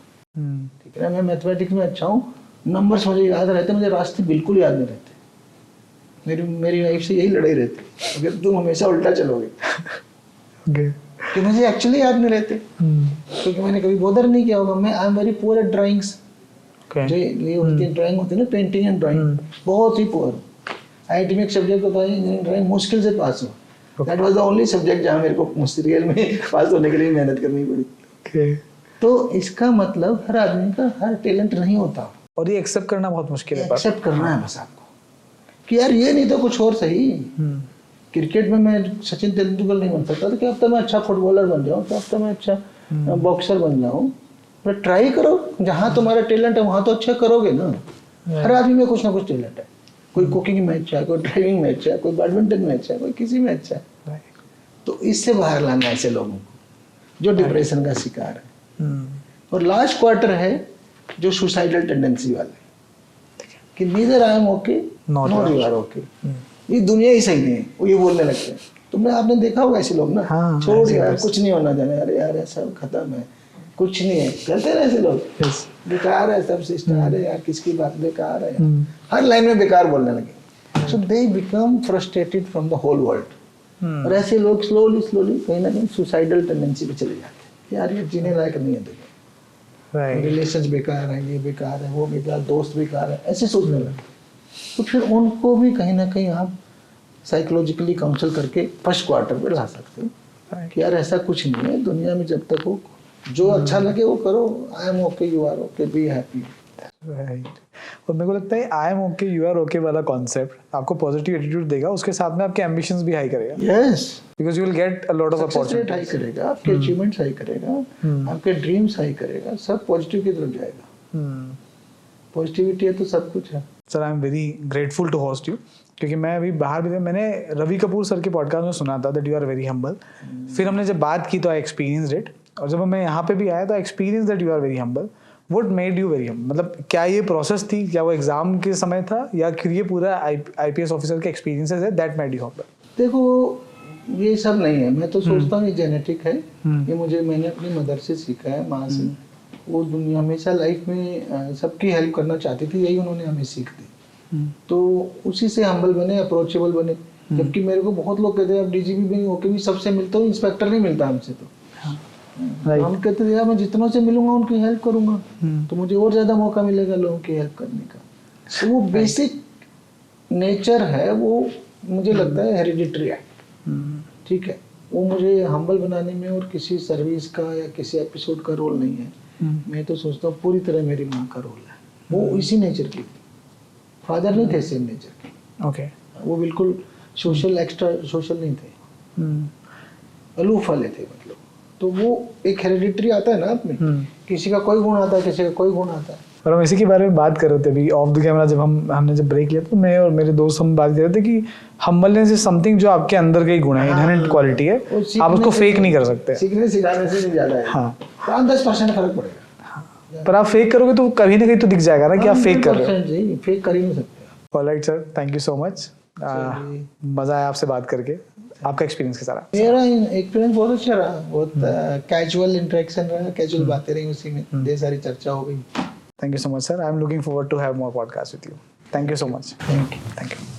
ठीक है ना। मैं मैथमेटिक्स में अच्छा हूँ, नंबर्स मुझे याद रहते, मुझे रास्ते बिल्कुल याद नहीं रहते। मेरी लाइफ से यही लड़ाई रहती, अगर तुम हमेशा उल्टा चलोगे कि मुझे एक्चुअली याद नहीं रहते, क्योंकि मैंने कभी बोदर नहीं किया होगा। मैं I am very poor at drawings, जो ये होती है ड्राइंग होती है ना, पेंटिंग एंड ड्राइंग, बहुत ही पुअर। IIT में एक सब्जेक्ट होता है इंजीनियरिंग ड्राइंग, मुश्किल से पास हुआ। That was the only subject जहाँ मेरे को रियल में पास होने के लिए मेहनत करनी पड़ी। तो इसका मतलब हर आदमी का हर टैलेंट नहीं होता, और ये एक्सेप्ट करना बहुत मुश्किल है। एक्सेप्ट करना है बस आपको कि यार ये नहीं तो कुछ और सही। क्रिकेट में मैं सचिन तेंदुलकर नहीं बन सकता, तो क्या अब तो मैं अच्छा फुटबॉलर बन जाऊँ, क्या अब तो मैं अच्छा बॉक्सर बन जाऊँ। पर ट्राई करो, जहाँ तुम्हारा टैलेंट है वहाँ तो अच्छा करोगे ना। हर आदमी में कुछ ना कुछ टैलेंट है, कोई कुकिंग में अच्छा है, कोई ड्राइविंग में अच्छा है, कोई बैडमिंटन में अच्छा है, कोई किसी में अच्छा है। तो इससे बाहर लाना है ऐसे लोगों को। जो डिप्रेशन का शिकार है, और लास्ट क्वार्टर है जो सुसाइडल टेंडेंसी वाले, कि neither I am okay not you are okay, ये दुनिया ही सही नहीं है, वो ये बोलने लगते हैं। तुमने आपने देखा होगा ऐसे लोग ना, हाँ, छोड़ यार कुछ नहीं होना जाने, अरे यार सब खत्म है, कुछ नहीं है, कहते हैं ऐसे लोग, बेकार है सब सिस्टम, अरे यार किसकी बात, बेकार है, हर लाइन में बेकार बोलने लगे। So they become frustrated from the whole world. और ऐसे लोग स्लोली कहीं ना कहीं सुसाइडल टेंडेंसी पे चले जाते हैं, यार ये जीने लायक नहीं है दुनिया, रिलेशंस बेकार है, ये बेकार है, वो बेकार, दोस्त बेकार है, ऐसे सोचने लगे। तो फिर उनको भी कहीं ना कहीं आप साइकोलॉजिकली काउंसल करके फर्स्ट क्वार्टर पे ला सकते हो कि यार ऐसा कुछ नहीं है दुनिया में, जब तक हो जो अच्छा लगे वो करो, I am okay you are okay, be happy. Right. और मेरे को लगता है I am okay you are okay वाला कॉन्सेप्ट आपको पॉजिटिव एटीट्यूड देगा, उसके साथ में आपके एम्बिशंस भी हाई करेगा। Yes, because you will get a lot of opportunities, high करेगा, आपके अचीवमेंट्स हाई करेगा, आपके ड्रीम्स हाई करेगा, सब पॉजिटिव की तरफ जाएगा। पॉजिटिविटी है तो सब कुछ है। Sir I am very grateful to host you, क्योंकि मैं अभी बाहर भी था, मैंने रवि कपूर सर के पॉडकास्ट में सुना था that you are very humble. फिर हमने जब बात की तो आई एक्सपीरियंस्ड इट, और जब मैं यहाँ पे भी आया तो I experience that you are very humble. What made you very humble? मतलब क्या ये प्रोसेस थी, क्या वो एग्जाम के समय था, या फिर ये पूरा आईपीएस ऑफिसर के एक्सपीरियंसेस है दैट मेड यू हम्बल? देखो ये सब नहीं है, मैं तो सोचता हूँ ये जेनेटिक है, ये मैंने अपनी मदर से सीखा है, माँ से। वो दुनिया हमेशा लाइफ में सबकी हेल्प करना चाहती थी, यही उन्होंने हमें सीख दी। तो उसी से हम्बल बने, अप्रोचेबल बने। जबकि मेरे को बहुत लोग कहते हैं अब डीजीपी भी होके भी सबसे मिलता हूँ, इंस्पेक्टर नहीं मिलता हमसे। तो हम कहते थे यार मैं जितनों से मिलूंगा उनकी हेल्प करूंगा, तो मुझे और ज्यादा मौका मिलेगा लोगों की हेल्प करने का। तो वो बेसिक नेचर है, वो मुझे लगता है हेरिडिटरी है, ठीक है। वो मुझे हम्बल बनाने में और किसी सर्विस का या किसी एपिसोड का रोल नहीं है। मैं तो सोचता हूँ पूरी तरह मेरी माँ का रोल है, वो इसी नेचर की। फादर नहीं थे सेम नेचर के, ओके। वो बिल्कुल सोशल एक्स्ट्रा सोशल नहीं थे, अलूफ वाले थे मतलब। तो वो एक हेरिडिटरी आता है ना आप में, किसी का कोई गुण आता है, किसी का कोई गुण आता है। और हम इसी के बारे में बात कर रहे थे अभी ऑफ द कैमरा, जब हमने जब ब्रेक लिया तो मैं और मेरे दोस्त हम बात कर रहे थे कि हम्बलनेस इज समथिंग जो आपके अंदर का ही गुण है, इनहेरेंट क्वालिटी है, आप उसको फेक नहीं कर सकते। सीखने सिखाने से नहीं ज्यादा है, हाँ 5-10% फर्क पड़ेगा। पर आप फेक करोगे तो कभी ना कहीं तो दिख जाएगा ना कि आप फेक कर रहे हो। फेक कर ही नहीं सकते। Alright sir, thank you so much, मजा आया आपसे बात करके। आपका एक्सपीरियंस कैसा रहा? मेरा एक्सपीरियंस बहुत अच्छा रहा, बहुत कैजुअल इंटरेक्शन रहा, कैजुअल बातें रही, उसी में ढेर सारी चर्चा हो गई। Thank you so much, sir. I'm looking forward to have more podcasts with you. Thank you so much. Thank you. Thank you.